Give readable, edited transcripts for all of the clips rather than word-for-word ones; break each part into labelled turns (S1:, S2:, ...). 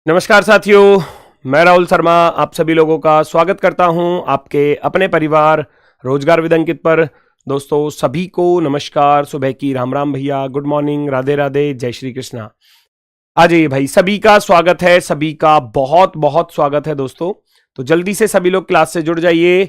S1: नमस्कार साथियों, मैं राहुल शर्मा आप सभी लोगों का स्वागत करता हूं आपके अपने परिवार रोजगार विद अंकित पर। दोस्तों सभी को नमस्कार, सुबह की राम राम भैया, गुड मॉर्निंग, राधे राधे, जय श्री कृष्णा। आ जाइए भाई, सभी का स्वागत है, सभी का बहुत बहुत स्वागत है दोस्तों। तो जल्दी से सभी लोग क्लास से जुड़ जाइए।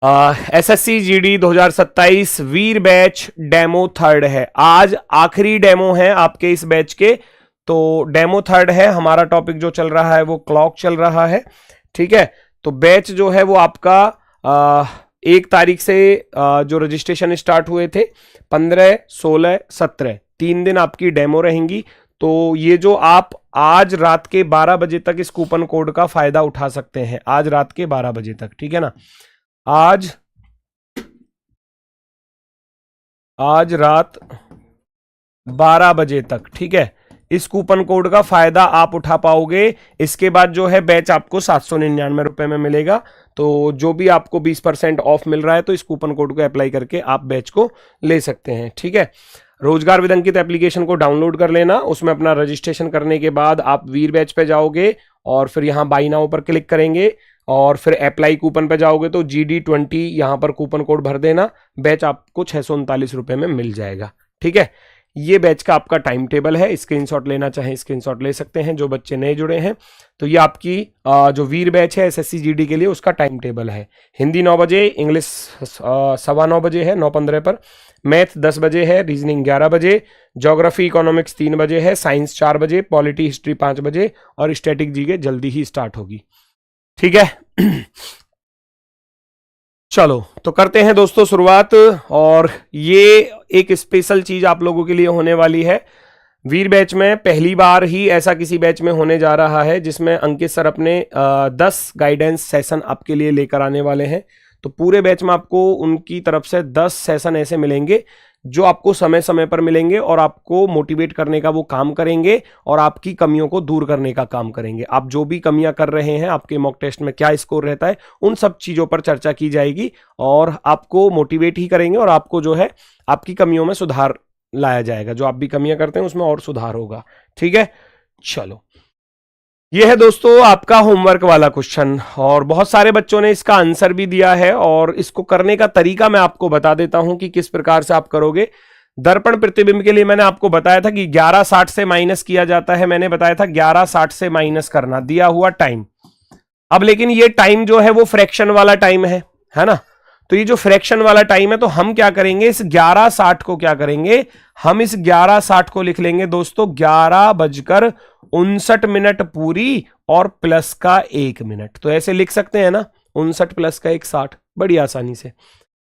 S1: एसएससी जीडी 2027 वीर बैच डेमो थर्ड है। आज आखिरी डेमो है आपके इस बैच के, तो डेमो थर्ड है। हमारा टॉपिक जो चल रहा है वो क्लॉक चल रहा है, ठीक है। तो बैच जो है वो आपका 1 तारीख से जो रजिस्ट्रेशन स्टार्ट हुए थे 15, 16, 17 3 दिन आपकी डेमो रहेंगी। तो ये जो आप आज रात के 12 बजे तक इस कूपन कोड का फायदा उठा सकते हैं, आज रात के 12 बजे तक, ठीक है ना। आज रात 12 बजे तक, ठीक है, इस कूपन कोड का फायदा आप उठा पाओगे। इसके बाद जो है बैच आपको 799 रुपए में मिलेगा। तो जो भी आपको 20% ऑफ मिल रहा है तो इस कूपन कोड को अप्लाई करके आप बैच को ले सकते हैं, ठीक है। रोजगार विद अंकित एप्लीकेशन को डाउनलोड कर लेना, उसमें अपना रजिस्ट्रेशन करने के बाद आप वीर बैच पे जाओगे और फिर यहाँ बाई नाउ पर क्लिक करेंगे और फिर अप्लाई कूपन पे जाओगे तो GD20 यहाँ पर कूपन कोड भर देना, बैच आपको 639 रुपए में मिल जाएगा, ठीक है। ये बैच का आपका टाइम टेबल है, स्क्रीनशॉट लेना चाहे स्क्रीनशॉट ले सकते हैं जो बच्चे नए जुड़े हैं। तो ये आपकी जो वीर बैच है एसएससी जीडी के लिए उसका टाइम टेबल है। हिंदी 9 बजे, इंग्लिश 9:15 बजे है, 9:15 पर। मैथ 10 बजे है, रीजनिंग 11 बजे, ज्योग्राफी इकोनॉमिक्स 3 बजे है, साइंस 4 बजे, पॉलिटी हिस्ट्री 5 बजे और स्टैटिक जीके जल्दी ही स्टार्ट होगी, ठीक है। चलो तो करते हैं दोस्तों शुरुआत। और ये एक स्पेशल चीज आप लोगों के लिए होने वाली है। वीर बैच में पहली बार ही ऐसा किसी बैच में होने जा रहा है जिसमें अंकित सर अपने 10 गाइडेंस सेशन आपके लिए लेकर आने वाले हैं। तो पूरे बैच में आपको उनकी तरफ से 10 सेशन ऐसे मिलेंगे जो आपको समय समय पर मिलेंगे और आपको मोटिवेट करने का वो काम करेंगे और आपकी कमियों को दूर करने का काम करेंगे। आप जो भी कमियां कर रहे हैं, आपके मॉक टेस्ट में क्या स्कोर रहता है, उन सब चीजों पर चर्चा की जाएगी और आपको मोटिवेट ही करेंगे और आपको जो है आपकी कमियों में सुधार लाया जाएगा। जो आप भी कमियां करते हैं उसमें और सुधार होगा, ठीक है। चलो, ये है दोस्तों आपका होमवर्क वाला क्वेश्चन और बहुत सारे बच्चों ने इसका आंसर भी दिया है और इसको करने का तरीका मैं आपको बता देता हूं कि किस प्रकार से आप करोगे। दर्पण प्रतिबिंब के लिए मैंने आपको बताया था कि 1160 से माइनस किया जाता है। मैंने बताया था 1160 से माइनस करना, दिया हुआ टाइम। अब लेकिन ये टाइम जो है वो फ्रैक्शन वाला टाइम है ना। तो ये जो फ्रैक्शन वाला टाइम है तो हम क्या करेंगे, इस 1160 को क्या करेंगे, हम इस 1160 को लिख लेंगे दोस्तों 11:59 पूरी और प्लस का 1 मिनट। तो ऐसे लिख सकते हैं ना, 59 प्लस का 1 60, बड़ी आसानी से।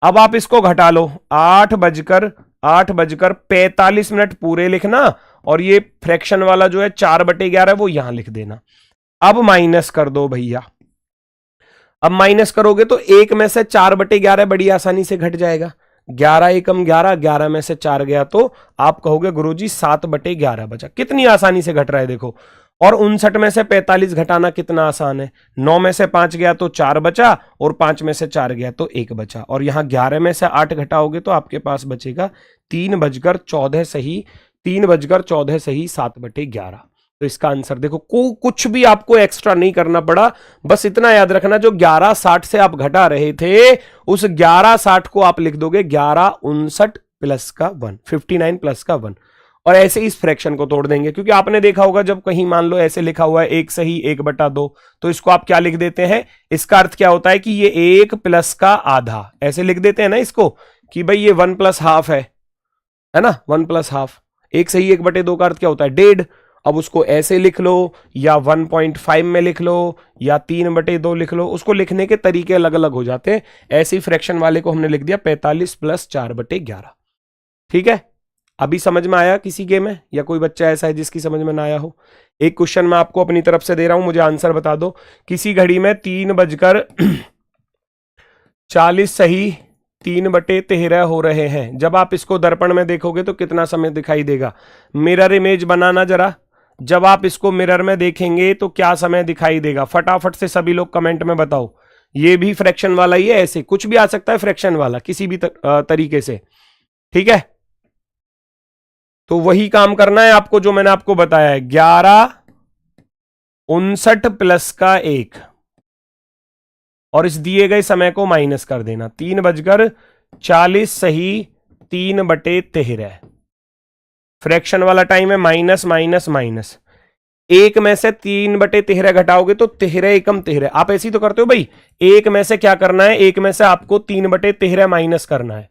S1: अब आप इसको घटा लो, 8:45 पूरे लिखना और ये फ्रैक्शन वाला जो है 4/11 वो यहां लिख देना। अब माइनस कर दो भैया। अब माइनस करोगे तो 1 में से 4/11 बड़ी आसानी से घट जाएगा। 11 एकम 11, 11 में से 4 गया तो आप कहोगे गुरुजी 7/11 बचा। कितनी आसानी से घट रहा है देखो। और 59 में से 45 घटाना कितना आसान है। 9 में से 5 गया तो 4 बचा और 5 में से 4 गया तो 1 बचा। और यहां 11 में से 8 घटाओगे तो आपके पास बचेगा 3:14 सही, 3:14 सही 7/11। तो इसका आंसर देखो, कुछ भी आपको एक्स्ट्रा नहीं करना पड़ा, बस इतना याद रखना जो 1160 से आप घटा रहे थे उस 1160 को आप लिख दोगे 11:59 प्लस का 1, 59 प्लस का 1 और ऐसे ही इस फ्रैक्शन को तोड़ देंगे। क्योंकि आपने देखा होगा जब कहीं मान लो ऐसे लिखा हुआ है 1 सही 1/2 तो इसको आप क्या लिख देते हैं, इसका अर्थ क्या होता है कि ये 1 प्लस का आधा, ऐसे लिख देते हैं ना इसको कि भाई ये 1 प्लस हाफ है ना, 1 प्लस हाफ। 1 सही 1/2 का अर्थ क्या होता है, 1.5। अब उसको ऐसे लिख लो या 1.5 में लिख लो या 3/2 लिख लो, उसको लिखने के तरीके अलग अलग हो जाते हैं। ऐसे ही फ्रैक्शन वाले को हमने लिख दिया 45 प्लस 4/11, ठीक है। अभी समझ में आया किसी के में, या कोई बच्चा ऐसा है जिसकी समझ में ना आया हो। एक क्वेश्चन मैं आपको अपनी तरफ से दे रहा हूं, मुझे आंसर बता दो। किसी घड़ी में 3:40 सही 3/13 हो रहे हैं। जब आप इसको दर्पण में देखोगे तो कितना समय दिखाई देगा, मिरर इमेज बनाना जरा। जब आप इसको मिरर में देखेंगे तो क्या समय दिखाई देगा, फटाफट से सभी लोग कमेंट में बताओ। ये भी फ्रैक्शन वाला ही है, ऐसे कुछ भी आ सकता है फ्रैक्शन वाला किसी भी तरीके से, ठीक है। तो वही काम करना है आपको जो मैंने आपको बताया है, 11 59 प्लस का 1 और इस दिए गए समय को माइनस कर देना। 3:40 सही 3/13। फ्रैक्शन वाला टाइम है माइनस माइनस माइनस। 1 में से 3/13 घटाओगे तो 13 एकम 13। आप ऐसे ही तो करते हो भाई, 1 में से क्या करना है, 1 में से आपको 3/13 माइनस करना है।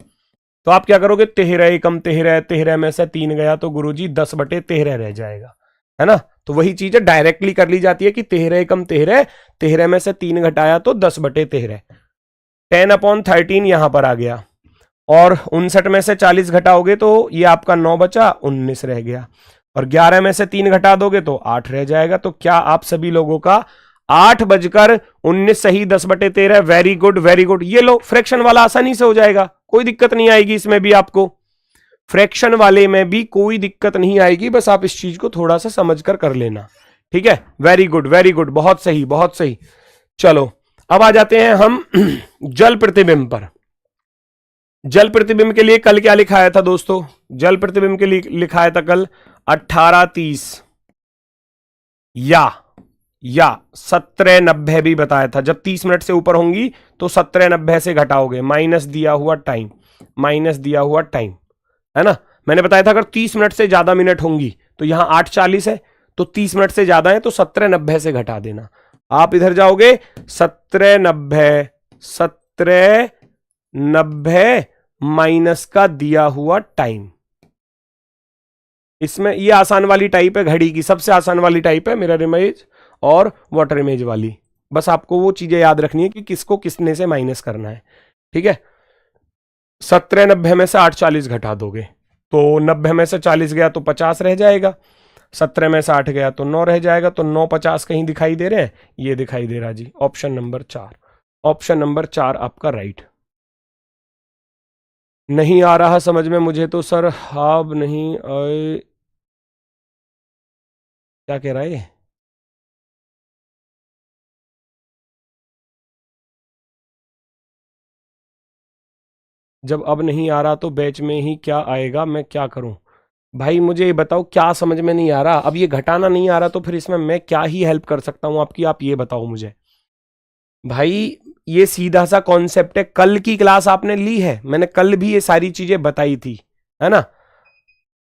S1: तो आप क्या करोगे, 13 एकम 13, 13 में से 3 गया तो गुरुजी 10/13 रह जाएगा, है ना। तो वही चीज है, डायरेक्टली कर ली जाती है कि 13 एकम 13, 13 में से 3 घटाया तो 10/13। 10/13 यहां पर आ गया और 59 में से 40 घटाओगे तो ये आपका 9 बचा, 19 रह गया और 11 में से 3 घटा दोगे तो 8 रह जाएगा। तो क्या आप सभी लोगों का 8:19 सही 10/13। Very good very good. ये लो, फ्रैक्शन वाला आसानी से हो जाएगा, कोई दिक्कत नहीं आएगी इसमें भी। आपको फ्रैक्शन वाले में भी कोई दिक्कत नहीं आएगी, बस आप इस चीज को थोड़ा सा समझकर कर लेना, ठीक है। वेरी गुड वेरी गुड, बहुत सही बहुत सही। चलो अब आ जाते हैं हम जल प्रतिबिंब पर। जल प्रतिबिंब के लिए कल क्या लिखाया था दोस्तों, जल प्रतिबिंब के लिए लिखाया था कल 18:30 या 17:90 भी बताया था। जब 30 मिनट से ऊपर होंगी तो 17:90 से घटाओगे, माइनस दिया हुआ टाइम, माइनस दिया हुआ टाइम, है ना। मैंने बताया था अगर 30 मिनट से ज्यादा मिनट होंगी तो यहां 8:40 है, तो 30 मिनट से ज्यादा है तो 17:90 से घटा देना। आप इधर जाओगे 17:90 माइनस का दिया हुआ टाइम। इसमें ये आसान वाली टाइप है, घड़ी की सबसे आसान वाली टाइप है, मिरर इमेज और वाटर इमेज वाली। बस आपको वो चीजें याद रखनी है कि किसको किसने से माइनस करना है, ठीक है। 17:90 में से 8:40 घटा दोगे तो 90 में से 40 गया तो 50 रह जाएगा, 17 में से 8 गया तो 9 रह जाएगा। तो 9:50 कहीं दिखाई दे रहे हैं, ये दिखाई दे रहा जी, ऑप्शन नंबर 4। ऑप्शन नंबर 4 आपका राइट। नहीं आ रहा समझ में मुझे तो सर, अब नहीं आए, क्या कह रहा है। जब अब नहीं आ रहा तो बैच में ही क्या आएगा, मैं क्या करूं। भाई मुझे ये बताओ क्या समझ में नहीं आ रहा। अब ये घटाना नहीं आ रहा तो फिर इसमें मैं क्या ही हेल्प कर सकता हूं आपकी, आप ये बताओ मुझे। भाई ये सीधा सा कॉन्सेप्ट है, कल की क्लास आपने ली है, मैंने कल भी ये सारी चीजें बताई थी, है ना।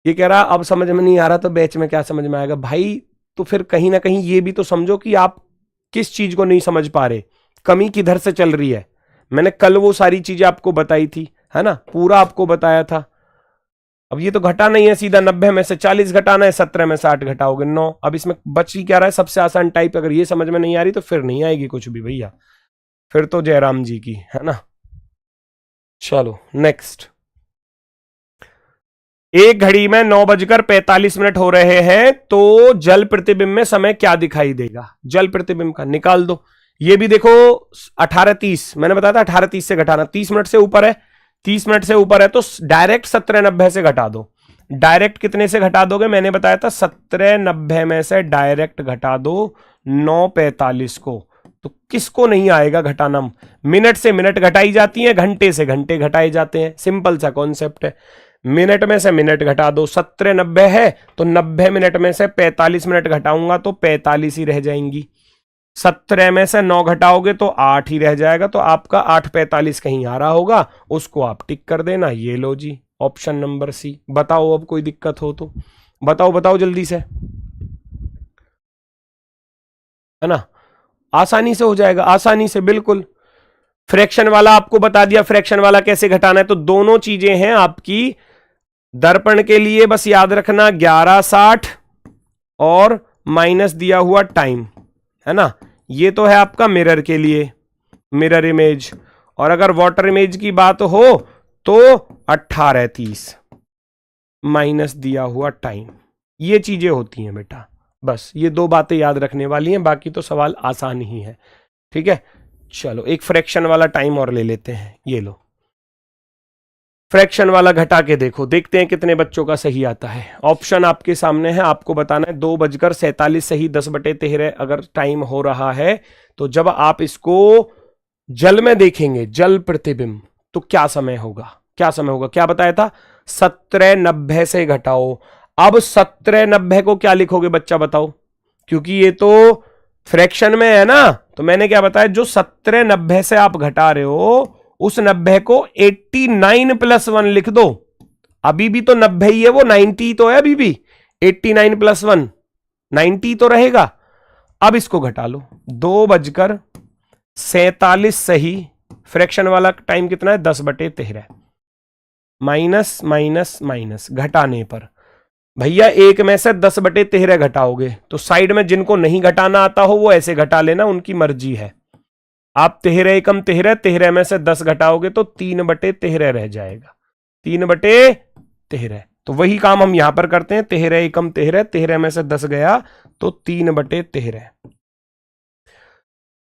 S1: ये कह रहा अब समझ में नहीं आ रहा तो बैच में क्या समझ में आएगा। भाई तो फिर कहीं ना कहीं ये भी तो समझो कि आप किस चीज को नहीं समझ पा रहे, कमी किधर से चल रही है। मैंने कल वो सारी चीजें आपको बताई थी, है ना, पूरा आपको बताया था। अब ये तो घटा नहीं है, सीधा 90 में से 40 घटाना है, 17 में से 8 घटाओगे 9। अब इसमें बच ही क्या रहा है, सबसे आसान टाइप। अगर ये समझ में नहीं आ रही तो फिर नहीं आएगी कुछ भी भैया, फिर तो जयराम जी की, है ना। चलो नेक्स्ट। एक घड़ी में 9:45 हो रहे हैं तो जल प्रतिबिंब में समय क्या दिखाई देगा। जल प्रतिबिंब का निकाल दो। ये भी देखो 18:30 मैंने बताया था, 18:30 से घटाना। 30 मिनट से ऊपर है, 30 मिनट से ऊपर है तो डायरेक्ट 17:90 से घटा दो। डायरेक्ट कितने से घटा दोगे, मैंने बताया था 17:90 में से डायरेक्ट घटा दो 9:45 को। तो किसको नहीं आएगा घटाना। मिनट से मिनट घटाई जाती है, घंटे से घंटे घटाए जाते हैं, सिंपल सा कॉन्सेप्ट है। मिनट में से मिनट घटा दो, 17:90 है तो 90 मिनट में से 45 मिनट घटाऊंगा तो 45 ही रह जाएंगी। 17 में से 9 घटाओगे तो 8 ही रह जाएगा। तो आपका 8:45 कहीं आ रहा होगा, उसको आप टिक कर देना। ये लो जी, ऑप्शन नंबर सी। बताओ अब कोई दिक्कत हो तो बताओ, बताओ जल्दी से, है ना। आसानी से हो जाएगा, आसानी से बिल्कुल। फ्रैक्शन वाला आपको बता दिया, फ्रैक्शन वाला कैसे घटाना है। तो दोनों चीजें हैं आपकी। दर्पण के लिए बस याद रखना 11:60 और माइनस दिया हुआ टाइम, है ना। ये तो है आपका मिरर के लिए, मिरर इमेज। और अगर वाटर इमेज की बात हो तो 18:30 माइनस दिया हुआ टाइम। ये चीजें होती हैं बेटा, बस ये दो बातें याद रखने वाली हैं, बाकी तो सवाल आसान ही है, ठीक है। चलो एक फ्रैक्शन वाला टाइम और ले लेते हैं। ये लो, फ्रैक्शन वाला घटा के देखो, देखते हैं कितने बच्चों का सही आता है। ऑप्शन आपके सामने है, आपको बताना है। 2:47 सही 10/13 अगर टाइम हो रहा है तो जब आप इसको जल में देखेंगे, जल प्रतिबिंब, तो क्या समय होगा, क्या समय होगा, क्या बताया था। 17:90 से घटाओ। अब 17:90 को क्या लिखोगे बच्चा बताओ, क्योंकि ये तो फ्रैक्शन में है ना, तो मैंने क्या बताया, जो 17 90 से आप घटा रहे हो उस 90 को 89 + 1 लिख दो। अभी भी तो 90 ही है, वो 90 तो है अभी भी। 89 + 1 90 तो रहेगा। अब इसको घटा लो, 2:47 सही। फ्रैक्शन वाला टाइम कितना है, 10/13। माइनस माइनस माइनस घटाने पर भैया 1 में से 10/13 घटाओगे तो साइड में जिनको नहीं घटाना आता हो वो ऐसे घटा लेना, उनकी मर्जी है। आप 13 एकम 13, 13 में से 10 घटाओगे तो 3/13 रह जाएगा। 3/13, तो वही काम हम यहां पर करते हैं। 13 एकम 13, 13 में से 10 गया तो 3/13।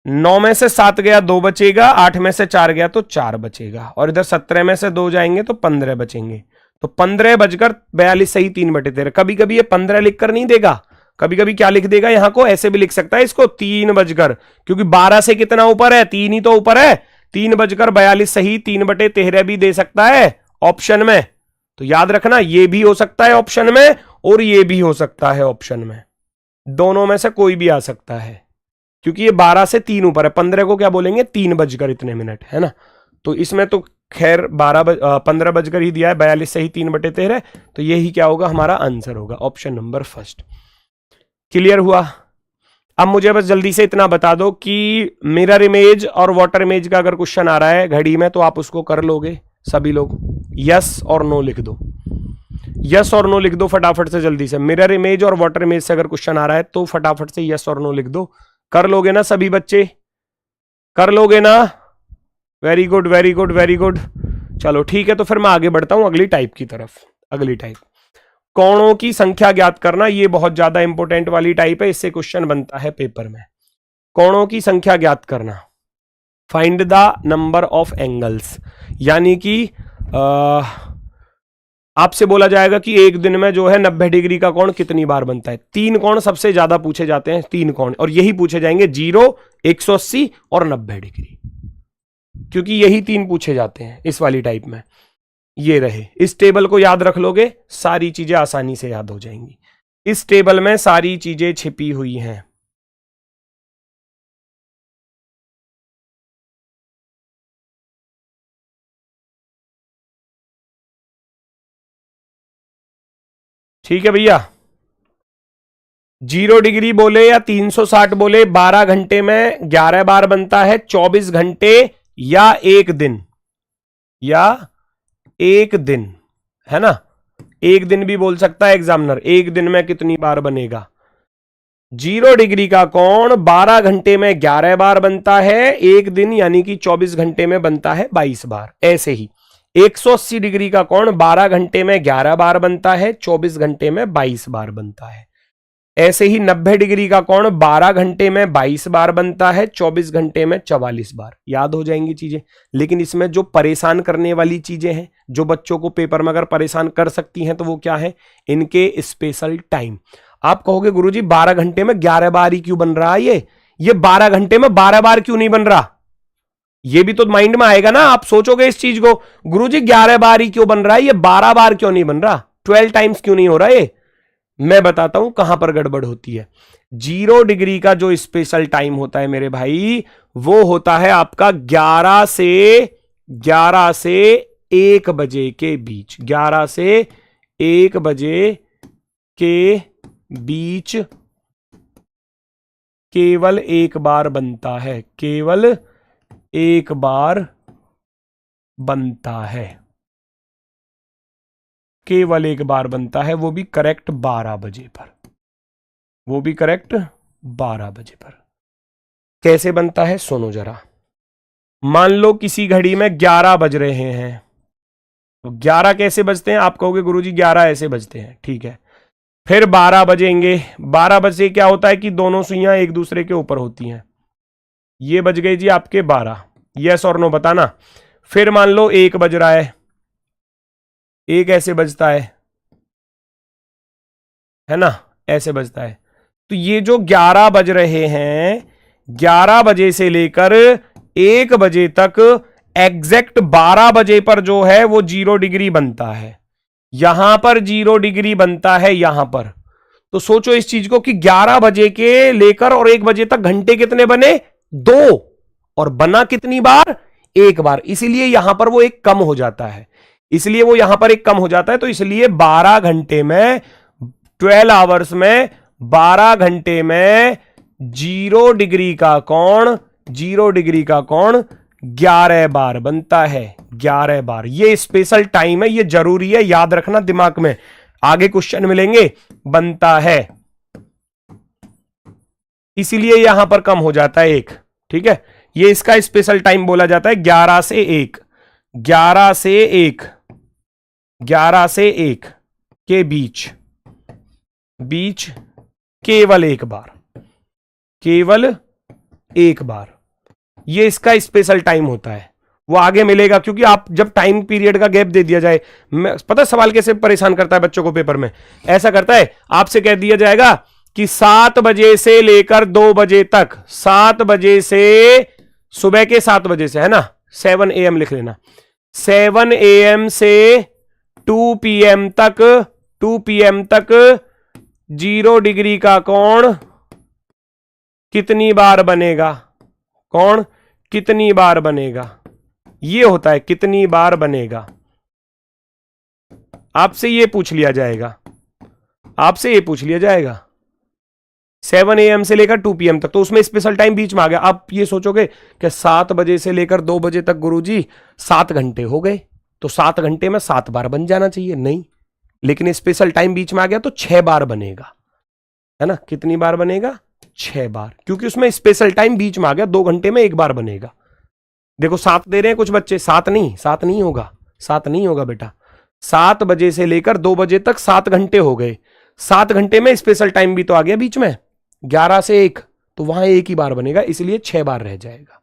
S1: 9 में से 7 गया 2 बचेगा, 8 में से 4 गया तो 4 बचेगा, और इधर 17 में से 2 जाएंगे तो 15 बचेंगे। तो 15 बजकर 42 सही 3/13। कभी कभी ये 15 लिखकर नहीं देगा, कभी कभी क्या लिख देगा, यहां को ऐसे भी लिख सकता है इसको 3 बजकर, क्योंकि 12 से कितना ऊपर है, 3 ही तो ऊपर है। 3:42 सही 3/13 भी दे सकता है ऑप्शन में। तो याद रखना, ये भी हो सकता है ऑप्शन में और ये भी हो सकता है ऑप्शन में, दोनों में से कोई भी आ सकता है, क्योंकि ये 12 से 3 ऊपर है। 15 को क्या बोलेंगे, 3 बजकर इतने मिनट, है ना। तो इसमें तो खैर 15 बजकर ही दिया है, 42 सही 3/13। तो यही क्या होगा, हमारा आंसर होगा ऑप्शन नंबर फर्स्ट। क्लियर हुआ। अब मुझे बस जल्दी से इतना बता दो कि मिरर इमेज और वाटर इमेज का अगर क्वेश्चन आ रहा है घड़ी में तो आप उसको कर लोगे सभी लोग। यस और नो लिख दो, यस और नो लिख दो फटाफट से जल्दी से। मिरर इमेज और वाटर इमेज से अगर क्वेश्चन आ रहा है तो फटाफट से यस और नो लिख दो। कर लोगे ना सभी बच्चे, कर लोगे ना। Very good very good very good. चलो ठीक है, तो फिर मैं आगे बढ़ता हूं अगली टाइप की तरफ। अगली टाइप कोणों की संख्या ज्ञात करना, ये बहुत ज्यादा इंपॉर्टेंट वाली टाइप है, इससे क्वेश्चन बनता है पेपर में। कोणों की संख्या ज्ञात करना, find the number of angles, यानी कि आपसे बोला जाएगा कि एक दिन में जो है 90 डिग्री का कोण कितनी बार बनता है। 3 कोण सबसे ज्यादा पूछे जाते हैं, 3 कोण, और यही पूछे जाएंगे 0, 180 और 90 डिग्री, क्योंकि यही 3 पूछे जाते हैं इस वाली टाइप में। ये रहे, इस टेबल को याद रख लोगे, सारी चीजें आसानी से याद हो जाएंगी। इस टेबल में सारी चीजें छिपी हुई हैं। ठीक है भैया, 0 डिग्री बोले या 360 बोले, 12 घंटे में 11 बार बनता है, 24 घंटे या एक दिन, या एक दिन, है ना। एक दिन भी बोल सकता है एग्जामिनर, एक दिन में कितनी बार बनेगा। 0 डिग्री का कोण 12 घंटे में 11 बार बनता है, एक दिन यानी कि 24 घंटे में बनता है 22 बार। ऐसे ही 180 डिग्री का कोण 12 घंटे में 11 बार बनता है, 24 घंटे में 22 बार बनता है। ऐसे ही 90 डिग्री का कोण 12 घंटे में 22 बार बनता है, 24 घंटे में 44 बार। याद हो जाएंगी चीजें। लेकिन इसमें जो परेशान करने वाली चीजें हैं, जो बच्चों को पेपर में अगर परेशान कर सकती हैं, तो वो क्या है, इनके स्पेशल टाइम। आप कहोगे गुरुजी 12 घंटे में 11 बार ही क्यों बन रहा है, ये 12 घंटे में 12 बार क्यों नहीं बन रहा, ये भी तो माइंड में आएगा ना। आप सोचोगे इस चीज को, गुरुजी 11 बार ही क्यों बन रहा है, ये 12 बार क्यों नहीं बन रहा, 12 टाइम्स क्यों नहीं हो रहा है। मैं बताता हूं कहां पर गड़बड़ होती है। 0 डिग्री का जो स्पेशल टाइम होता है मेरे भाई, वो होता है आपका 11 से 1 बजे के बीच। 11 से 1 बजे के बीच केवल एक बार बनता है, केवल एक बार बनता है, केवल एक बार बनता है, वो भी करेक्ट 12 बजे पर, वो भी करेक्ट 12 बजे पर। कैसे बनता है सुनो जरा। मान लो किसी घड़ी में 11 बज रहे हैं, तो 11 कैसे बजते हैं, आप कहोगे गुरुजी 11 ऐसे बजते हैं, ठीक है। फिर 12 बजेंगे, 12 बजे क्या होता है कि दोनों सुइयां एक दूसरे के ऊपर होती हैं। ये बज गए जी आपके 12, यस और नो बताना। फिर मान लो 1 बज रहा है, 1 ऐसे बजता है ना, ऐसे बजता है। तो ये जो 11 बज रहे हैं, 11 बजे से लेकर 1 बजे तक एग्जैक्ट 12 बजे पर जो है वो 0 डिग्री बनता है। यहां पर 0 डिग्री बनता है, यहां पर। तो सोचो इस चीज को कि 11 बजे के लेकर और 1 बजे तक घंटे कितने बने? 2। और बना कितनी बार? 1 बार। इसीलिए यहां पर वो एक कम हो जाता है, इसलिए वो यहां पर एक कम हो जाता है। तो इसलिए 12 घंटे में, 12 आवर्स में, 12 घंटे में 0 डिग्री का कोण, 0 डिग्री का कोण 11 बार बनता है। 11 बार ये स्पेशल टाइम है, ये जरूरी है, याद रखना दिमाग में, आगे क्वेश्चन मिलेंगे, बनता है। इसीलिए यहां पर कम हो जाता है 1। ठीक है, ये इसका स्पेशल टाइम बोला जाता है 11 से 1। 11 से 1, 11 से 1 के बीच केवल 1 बार, केवल 1 बार, ये इसका स्पेशल टाइम होता है। वो आगे मिलेगा, क्योंकि आप जब टाइम पीरियड का गैप दे दिया जाए, पता सवाल कैसे परेशान करता है बच्चों को पेपर में? ऐसा करता है, आपसे कह दिया जाएगा कि 7 बजे से लेकर 2 बजे तक, 7 बजे से, सुबह के 7 बजे से, है ना, 7 AM लिख लेना, 7 AM से 2 PM तक, 2 PM तक 0 डिग्री का कोण कितनी बार बनेगा? कोण कितनी बार बनेगा? ये होता है कितनी बार बनेगा। आपसे ये पूछ लिया जाएगा, आपसे ये पूछ लिया जाएगा 7 AM से लेकर 2 PM तक, तो उसमें स्पेशल टाइम बीच में आ गया। आप ये सोचोगे कि 7 बजे से लेकर 2 बजे तक गुरुजी 7 घंटे हो गए, तो 7 घंटे में 7 बार बन जाना चाहिए, नहीं, लेकिन स्पेशल टाइम बीच में आ गया तो 6 बार बनेगा, है ना। कितनी बार बनेगा? 6 बार, क्योंकि उसमें स्पेशल टाइम बीच में आ गया, 2 घंटे में 1 बार बनेगा। देखो 7 दे रहे हैं कुछ बच्चे, 7 नहीं, 7 नहीं होगा, 7 नहीं होगा बेटा। 7 बजे से लेकर 2 बजे तक 7 घंटे हो गए, 7 घंटे में स्पेशल टाइम भी तो आ गया बीच में, 11 से 1, तो वहां 1 ही बार बनेगा, इसलिए 6 बार रह जाएगा।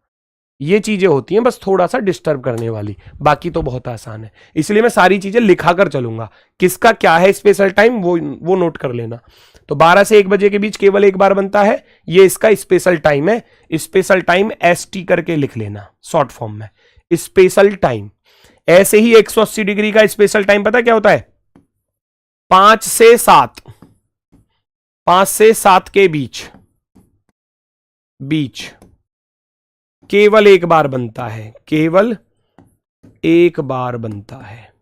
S1: ये चीजें होती हैं बस थोड़ा सा डिस्टर्ब करने वाली, बाकी तो बहुत आसान है। इसलिए मैं सारी चीजें लिखा कर चलूंगा, किसका क्या है स्पेशल टाइम वो नोट कर लेना। तो 12 से 1 बजे के बीच केवल 1 बार बनता है, ये इसका स्पेशल टाइम है। स्पेशल टाइम ST करके लिख लेना शॉर्ट फॉर्म में, स्पेशल टाइम। ऐसे ही 180 डिग्री का स्पेशल टाइम पता क्या होता है? 5 से 7, 5 से 7 के बीच केवल 1 बार बनता है, केवल 1 बार बनता है,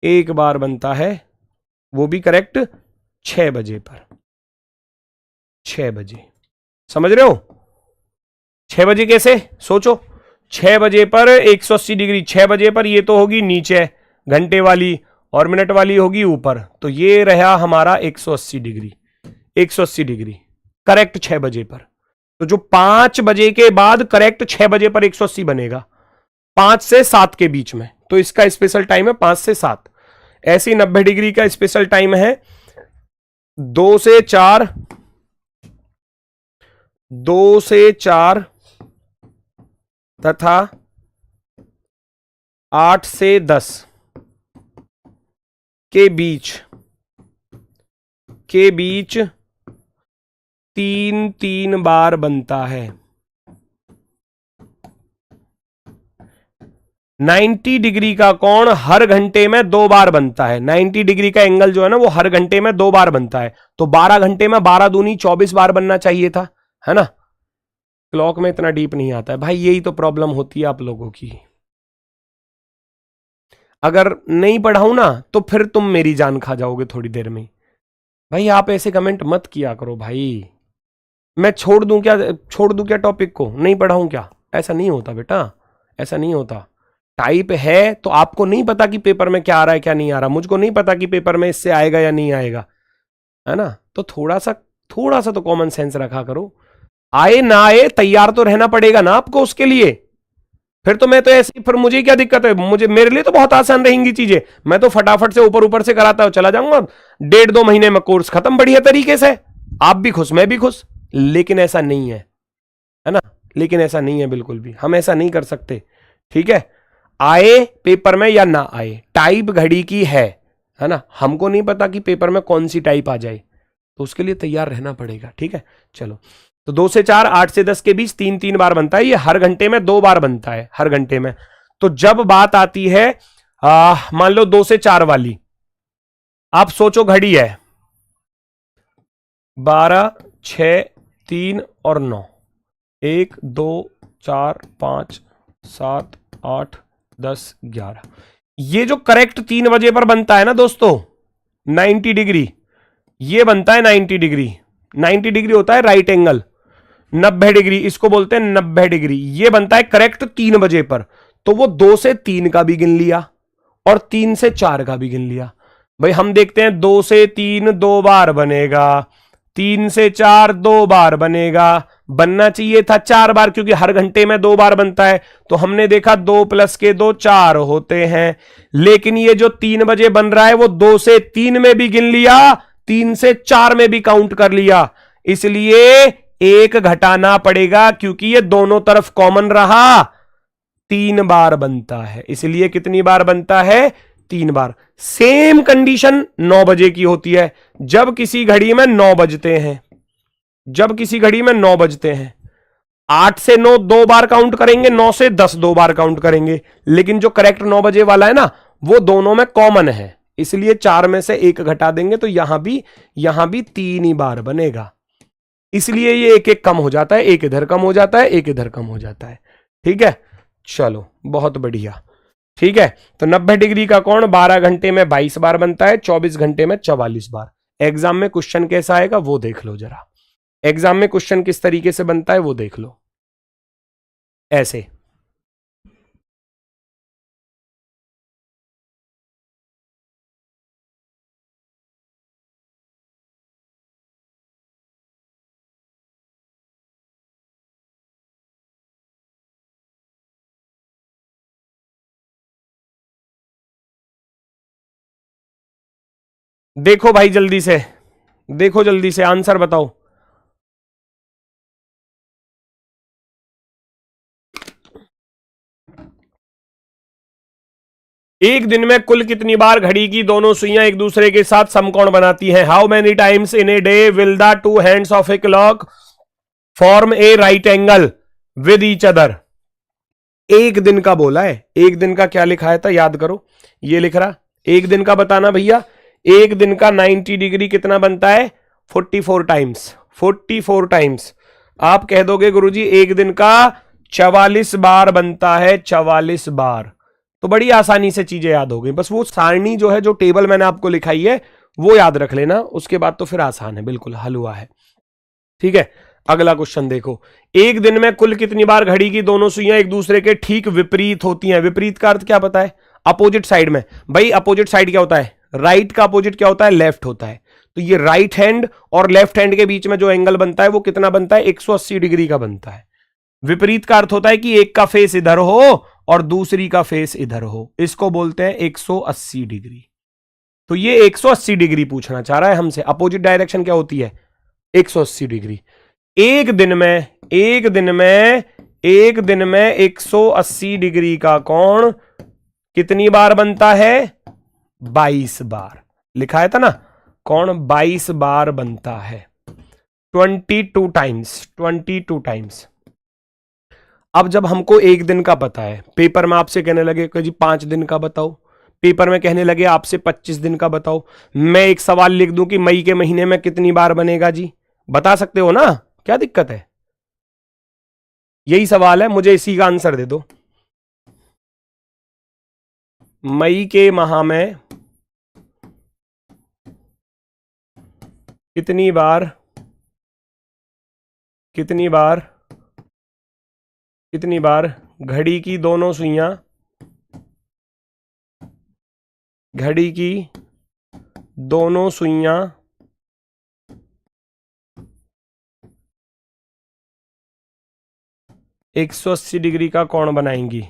S1: 1 बार बनता है, वो भी करेक्ट 6 बजे पर, 6 बजे। समझ रहे हो? 6 बजे कैसे? सोचो, 6 बजे पर 180 डिग्री, 6 बजे पर ये तो होगी नीचे घंटे वाली और मिनट वाली होगी ऊपर, तो ये रहा हमारा 180 डिग्री, 180 डिग्री करेक्ट 6 बजे पर। तो जो 5 बजे के बाद करेक्ट 6 बजे पर 180 बनेगा, 5 से 7 के बीच में, तो इसका स्पेशल टाइम है 5 से 7। ऐसे 90 डिग्री का स्पेशल टाइम है 2 से 4, 2 से 4 तथा 8 से 10 के बीच 3 बार बनता है। 90 डिग्री का कोण हर घंटे में 2 बार बनता है। 90 डिग्री का एंगल जो है ना वो हर घंटे में 2 बार बनता है, तो 12 घंटे में 12 दूनी 24 बार बनना चाहिए था, है ना। क्लॉक में इतना डीप नहीं आता है भाई, यही तो प्रॉब्लम होती है आप लोगों की। अगर नहीं पढ़ाऊं ना तो फिर तुम मेरी जान खा जाओगे थोड़ी देर में। भाई आप ऐसे कमेंट मत किया करो भाई, मैं छोड़ दूं क्या टॉपिक को, नहीं पढ़ाऊं क्या? ऐसा नहीं होता बेटा, ऐसा नहीं होता। टाइप है तो आपको नहीं पता कि पेपर में क्या आ रहा है क्या नहीं आ रहा, मुझको नहीं पता कि पेपर में इससे आएगा या नहीं आएगा, है ना। तो थोड़ा सा तो कॉमन सेंस रखा करो। आए ना आए तैयार तो रहना पड़ेगा ना आपको उसके लिए। फिर तो मैं तो ऐसे, फिर मुझे क्या दिक्कत है, मेरे लिए तो बहुत आसान रहेंगी चीजें, मैं तो फटाफट से ऊपर से कराता हूं, चला जाऊंगा 1.5-2 महीने में कोर्स खत्म बढ़िया तरीके से, आप भी खुश मैं भी खुश। लेकिन ऐसा नहीं है ना, लेकिन ऐसा नहीं है बिल्कुल भी, हम ऐसा नहीं कर सकते। ठीक है, आए पेपर में या ना आए, टाइप घड़ी की है ना, हमको नहीं पता कि पेपर में कौन सी टाइप आ जाए, तो उसके लिए तैयार रहना पड़ेगा। ठीक है, चलो। तो 2 से 4, 8 से 10 के बीच 3 बार बनता है, ये हर घंटे में 2 बार बनता है, हर घंटे में। तो जब बात आती है मान लो 2 से 4 वाली, आप सोचो, घड़ी है 12, 6, 3 और 9, 1, 2, 4, 5, 7, 8, 10, 11। ये जो करेक्ट 3 बजे पर बनता है ना दोस्तों 90 डिग्री, ये बनता है 90 डिग्री। 90 डिग्री होता है राइट एंगल, 90 डिग्री इसको बोलते हैं 90 डिग्री। ये बनता है करेक्ट 3 बजे पर। तो वो 2 से 3 का भी गिन लिया और 3 से 4 का भी गिन लिया। भाई हम देखते हैं 2 से 3 2 बार बनेगा, 3 से 4 2 बार बनेगा, बनना चाहिए था 4 बार क्योंकि हर घंटे में 2 बार बनता है। तो हमने देखा 2 + के 2 4 होते हैं। लेकिन ये जो 3 बजे बन रहा है वो 2 से 3 में भी गिन लिया, 3 से 4 में भी काउंट कर लिया, इसलिए 1 घटाना पड़ेगा क्योंकि ये दोनों तरफ कॉमन रहा, 3 बार बनता है। इसलिए कितनी बार बनता है? 3 बार। सेम कंडीशन 9 बजे की होती है। जब किसी घड़ी में 9 बजते हैं, जब किसी घड़ी में 9 बजते हैं, 8 से 9 2 बार काउंट करेंगे, 9 से 10 2 बार काउंट करेंगे। लेकिन जो करेक्ट 9 बजे वाला है ना वो दोनों में कॉमन है, इसलिए 4 में से 1 घटा देंगे तो यहां भी 3 ही बार बनेगा। इसलिए ये एक एक कम हो जाता है, एक इधर कम हो जाता है, एक इधर कम हो जाता है। ठीक है, चलो बहुत बढ़िया। ठीक है, तो 90 डिग्री का कोण 12 घंटे में 22 बार बनता है, 24 घंटे में 44 बार। एग्जाम में क्वेश्चन कैसा आएगा वो देख लो जरा। एग्जाम में क्वेश्चन किस तरीके से बनता है वो देख लो। ऐसे देखो भाई, जल्दी से देखो, जल्दी से आंसर बताओ। एक दिन में कुल कितनी बार घड़ी की दोनों सुइयां एक दूसरे के साथ समकोण बनाती हैं? How many times in a day will the 2 hands of a clock form A right angle with each other? एक दिन का बोला है, एक दिन का क्या लिखा था याद करो, ये लिख रहा एक दिन का बताना भैया। एक दिन का 90 डिग्री कितना बनता है? 44 टाइम्स। 44 टाइम्स। आप कह दोगे गुरुजी एक दिन का 44 बार बनता है, 44 बार। तो बड़ी आसानी से चीजें याद हो गई। बस वो सारणी जो है, जो टेबल मैंने आपको लिखाई है वो याद रख लेना, उसके बाद तो फिर आसान है, बिल्कुल हल हुआ है। ठीक है, अगला क्वेश्चन देखो। एक दिन में कुल कितनी बार घड़ी की दोनों सुइयां एक दूसरे के ठीक विपरीत होती हैं? विपरीत का अर्थ क्या पता है? अपोजिट साइड में। भाई अपोजिट साइड क्या होता है? राइट का अपोजिट क्या होता है? लेफ्ट होता है। तो ये राइट हैंड और लेफ्ट हैंड के बीच में जो एंगल बनता है वो कितना बनता है? 180 डिग्री का बनता है। विपरीत का अर्थ होता है कि एक का फेस इधर हो और दूसरी का फेस इधर हो, इसको बोलते हैं 180 डिग्री। तो ये 180 डिग्री पूछना चाह रहा है हमसे। अपोजिट डायरेक्शन क्या होती है? 180 डिग्री। एक दिन में 180 डिग्री का कोण कितनी बार बनता है? 22 बार। लिखा है था ना, कोण 22 बार बनता है, 22 टाइम्स। 22 टाइम्स। अब जब हमको एक दिन का पता है, पेपर में आपसे कहने लगे कि जी 5 दिन का बताओ, पेपर में कहने लगे आपसे 25 दिन का बताओ, मैं एक सवाल लिख दूं कि मई के महीने में कितनी बार बनेगा जी? बता सकते हो ना, क्या दिक्कत है? यही सवाल है, मुझे इसी का आंसर दे दो। मई के माह में कितनी बार घड़ी की दोनों सुइयां 180 डिग्री का कोण बनाएंगी?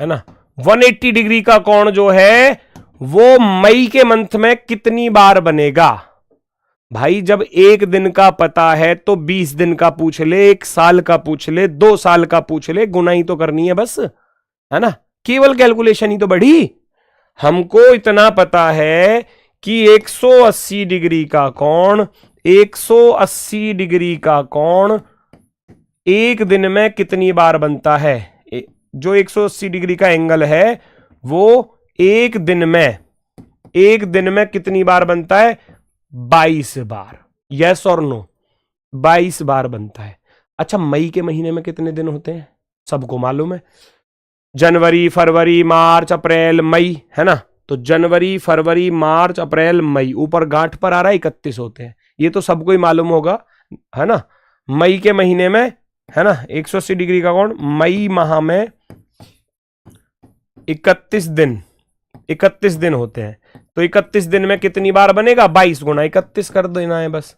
S1: है ना। 180 डिग्री का कोण जो है वो मई के मंथ में कितनी बार बनेगा? भाई जब एक दिन का पता है तो 20 दिन का पूछ ले, 1 साल का पूछ ले, 2 साल का पूछ ले, गुना ही तो करनी है बस, है ना। केवल कैलकुलेशन ही तो बढ़ी। हमको इतना पता है कि 180 डिग्री का कोण, 180 डिग्री का कोण एक दिन में कितनी बार बनता है? जो 180 डिग्री का एंगल है वो एक दिन में कितनी बार बनता है? 22 बार। यस और नो? 22 बार बनता है। अच्छा, मई के महीने में कितने दिन होते हैं? सबको मालूम है, जनवरी, फरवरी, मार्च, अप्रैल, मई, है ना? तो जनवरी, फरवरी, मार्च, अप्रैल, मई, ऊपर गांठ पर आ रहा है 31 होते हैं, ये तो सबको ही मालूम होगा, है ना? मई के महीने में, है ना, 180 डिग्री का कोण, मई माह में 31 दिन होते हैं। तो 31 दिन में कितनी बार बनेगा? 22 गुना 31 कर देना है बस।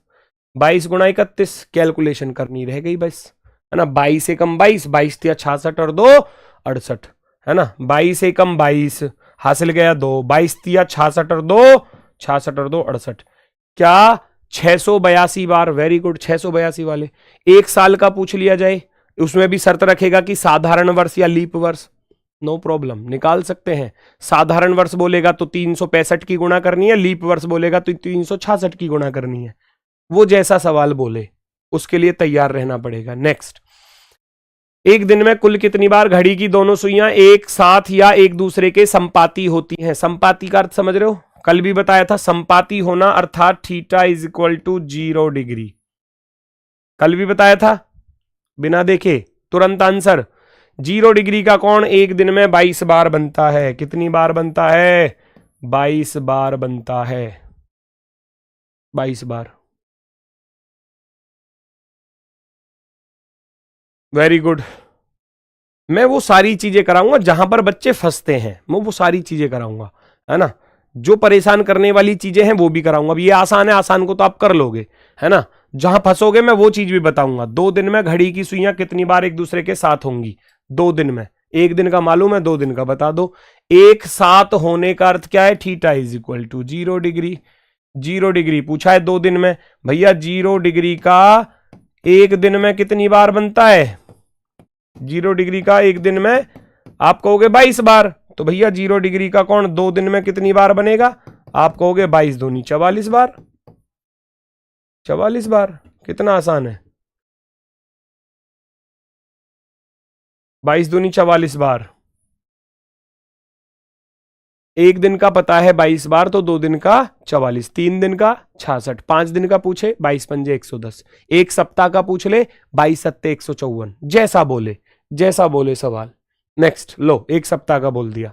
S1: 22 गुना 31 कैलकुलेशन करनी रह गई बस, है ना? 22 एकम 22, 22 तिया 66 और 2 68, है ना? 22 एकम 22 हासिल गया 2, 22 तिया 66 और 2 68। क्या 682 बार? वेरी गुड, 682 वाले। एक साल का पूछ लिया जाए, उसमें भी शर्त रखेगा कि साधारण वर्ष या लीप वर्ष, नो प्रॉब्लम, निकाल सकते हैं। साधारण वर्ष बोलेगा तो 365 की गुणा करनी है, लीप वर्ष बोलेगा तो 366 की गुणा करनी है। वो जैसा सवाल बोले उसके लिए तैयार रहना पड़ेगा। नेक्स्ट, एक दिन में कुल कितनी बार घड़ी की दोनों सुइयां एक साथ या एक दूसरे के संपाती होती हैं? संपाती का अर्थ समझ रहे हो? कल भी बताया था, संपाती होना अर्थात theta is equal to 0 degree. कल भी बताया था, बिना देखे तुरंत आंसर। 0 डिग्री का कोण एक दिन में 22 बार बनता है। कितनी बार बनता है? 22 बार बनता है, 22 बार। Very good. मैं वो सारी चीजें कराऊंगा जहां पर बच्चे फंसते हैं, मैं वो सारी चीजें कराऊंगा, है ना? जो परेशान करने वाली चीजें हैं वो भी कराऊंगा। अब ये आसान है, आसान को तो आप कर लोगे, है ना? जहां फंसोगे मैं वो चीज भी बताऊंगा। 2 दिन में घड़ी की सुइयां कितनी बार एक दूसरे के साथ होंगी? 2 दिन में। एक दिन का मालूम है, 2 दिन का बता दो। एक साथ होने का अर्थ क्या है? Theta is equal to 0 degree. 0 degree पूछा है 2 दिन में, भैया 0 डिग्री का एक दिन में कितनी बार बनता है? 0 डिग्री का एक दिन में आप कहोगे 22 बार, तो भैया 0 डिग्री का कोण 2 दिन में कितनी बार बनेगा? आप कहोगे 22 दूनी 44 बार। 44 बार, कितना आसान है। 22 दूनी 44 बार। एक दिन का पता है 22 बार, तो 2 दिन का 44, 3 दिन का 66, 5 दिन का पूछे 22 पंजे 110, एक सप्ताह का पूछ ले 22 सत्ते 154, जैसा बोले सवाल। नेक्स्ट, लो एक सप्ताह का बोल दिया।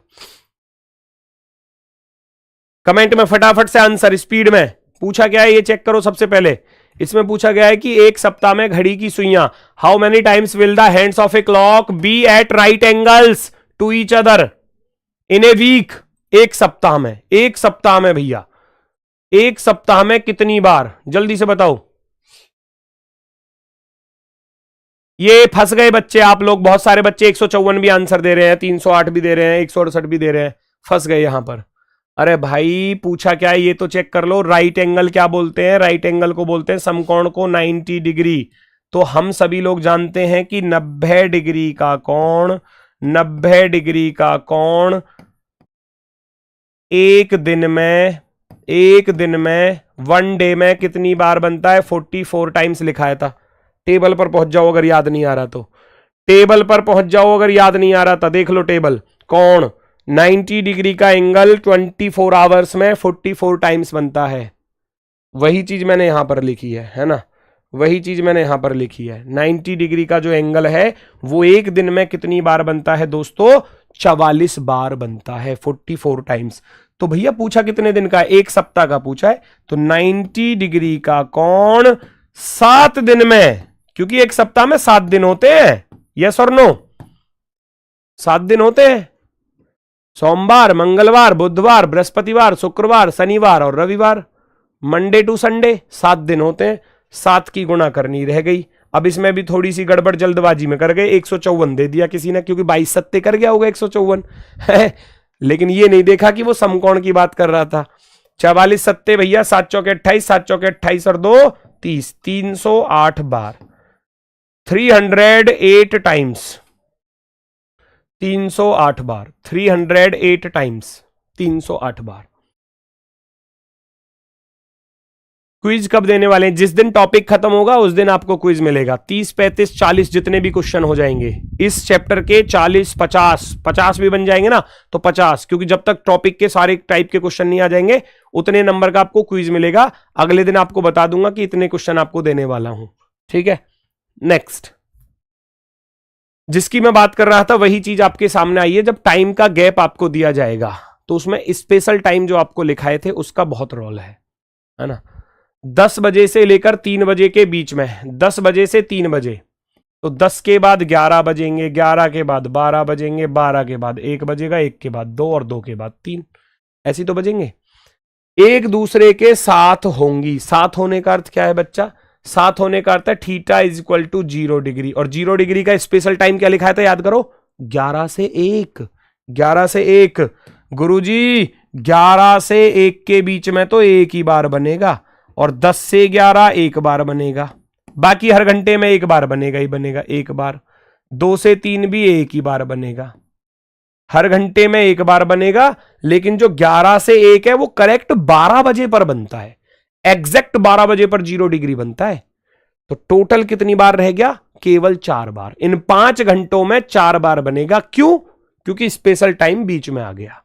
S1: कमेंट में फटाफट से आंसर स्पीड में। पूछा क्या है ये चेक करो सबसे पहले। इसमें पूछा गया है कि एक सप्ताह में घड़ी की सुइयां, how many times will the hands of a clock be at right angles to each other in a week? एक सप्ताह में भैया, एक सप्ताह में कितनी बार? जल्दी से बताओ। ये फंस गए बच्चे आप लोग, बहुत सारे बच्चे 154 भी आंसर दे रहे हैं, 308 भी दे रहे हैं, 168 भी दे रहे हैं, फंस गए यहां पर। अरे भाई पूछा क्या है ये तो चेक कर लो। राइट एंगल क्या बोलते हैं? राइट एंगल को बोलते हैं समकोण को 90 डिग्री। तो हम सभी लोग जानते हैं कि 90 डिग्री का कोण, 90 डिग्री का कोण एक दिन में 1 डे में कितनी बार बनता है? 44 टाइम्स लिखाया था। टेबल पर पहुंच जाओ अगर याद नहीं आ रहा तो, टेबल पर पहुंच जाओ अगर याद नहीं आ रहा था, देख लो टेबल। कोण 90 डिग्री का एंगल 24 आवर्स में 44 टाइम्स बनता है। वही चीज मैंने यहां पर लिखी है ना? वही चीज मैंने यहां पर लिखी है। 90 डिग्री का जो एंगल है वो एक दिन में कितनी बार बनता है दोस्तों? 44 बार बनता है, 44 टाइम्स। तो भैया पूछा कितने दिन का? एक सप्ताह का पूछा है, तो 90 डिग्री का कोण 7 दिन में, क्योंकि एक सप्ताह में 7 दिन होते हैं। यस और नो? 7 दिन होते हैं, सोमवार, मंगलवार, बुधवार, बृहस्पतिवार, शुक्रवार, शनिवार और रविवार, मंडे टू संडे 7 दिन होते हैं। 7 की गुणा करनी रह गई। अब इसमें भी थोड़ी सी गड़बड़ जल्दबाजी में कर गए, 154 दे दिया किसी ने, क्योंकि 22 सत्ते कर गया होगा 154 है, लेकिन ये नहीं देखा कि वो समकोण की बात कर रहा था। 44 सत्ते भैया 7 चौके 28, 7 चौके 28 और 2 30, 308 बार, 308 टाइम्स, 308 बार, 308 टाइम्स, 308 बार। क्विज कब देने वाले हैं? जिस दिन टॉपिक खत्म होगा उस दिन आपको क्विज मिलेगा। 30, 35, 40 जितने भी क्वेश्चन हो जाएंगे इस चैप्टर के, 40, 50 भी बन जाएंगे ना तो 50, क्योंकि जब तक टॉपिक के सारे टाइप के क्वेश्चन नहीं आ जाएंगे उतने नंबर का आपको क्विज मिलेगा। अगले दिन आपको बता दूंगा कि इतने क्वेश्चन आपको देने वाला हूं, ठीक है। नेक्स्ट, जिसकी मैं बात कर रहा था वही चीज आपके सामने आई है। जब टाइम का गैप आपको दिया जाएगा तो उसमें स्पेशल टाइम जो आपको लिखाए थे उसका बहुत रोल है ना। 10 बजे से लेकर 3 बजे के बीच में, 10 बजे से 3 बजे, तो 10 के बाद 11 बजेंगे, 11 के बाद 12 बजेंगे, 12 के बाद 1 बजेगा, 1 के बाद 2 और 2 के बाद 3, ऐसी तो बजेंगे। एक दूसरे के साथ होंगी। साथ होने का अर्थ क्या है बच्चा? साथ होने का अर्थ है theta is equal to 0 degree. और 0 डिग्री का स्पेशल टाइम क्या लिखा था याद करो? 11 से 1। 11 से 1 गुरुजी, 11 से 1 के बीच में तो एक ही बार बनेगा, और 10 से 11 एक बार बनेगा, बाकी हर घंटे में एक बार बनेगा ही बनेगा, एक बार। 2 से 3 भी एक ही बार बनेगा, हर घंटे में एक बार बनेगा। लेकिन जो 11 से 1 है वो करेक्ट 12 बजे पर बनता है, एग्जैक्ट 12 बजे पर 0 डिग्री बनता है। तो टोटल कितनी बार रह गया? केवल 4 बार। इन 5 घंटों में 4 बार बनेगा। क्यों? क्योंकि स्पेशल टाइम बीच में आ गया।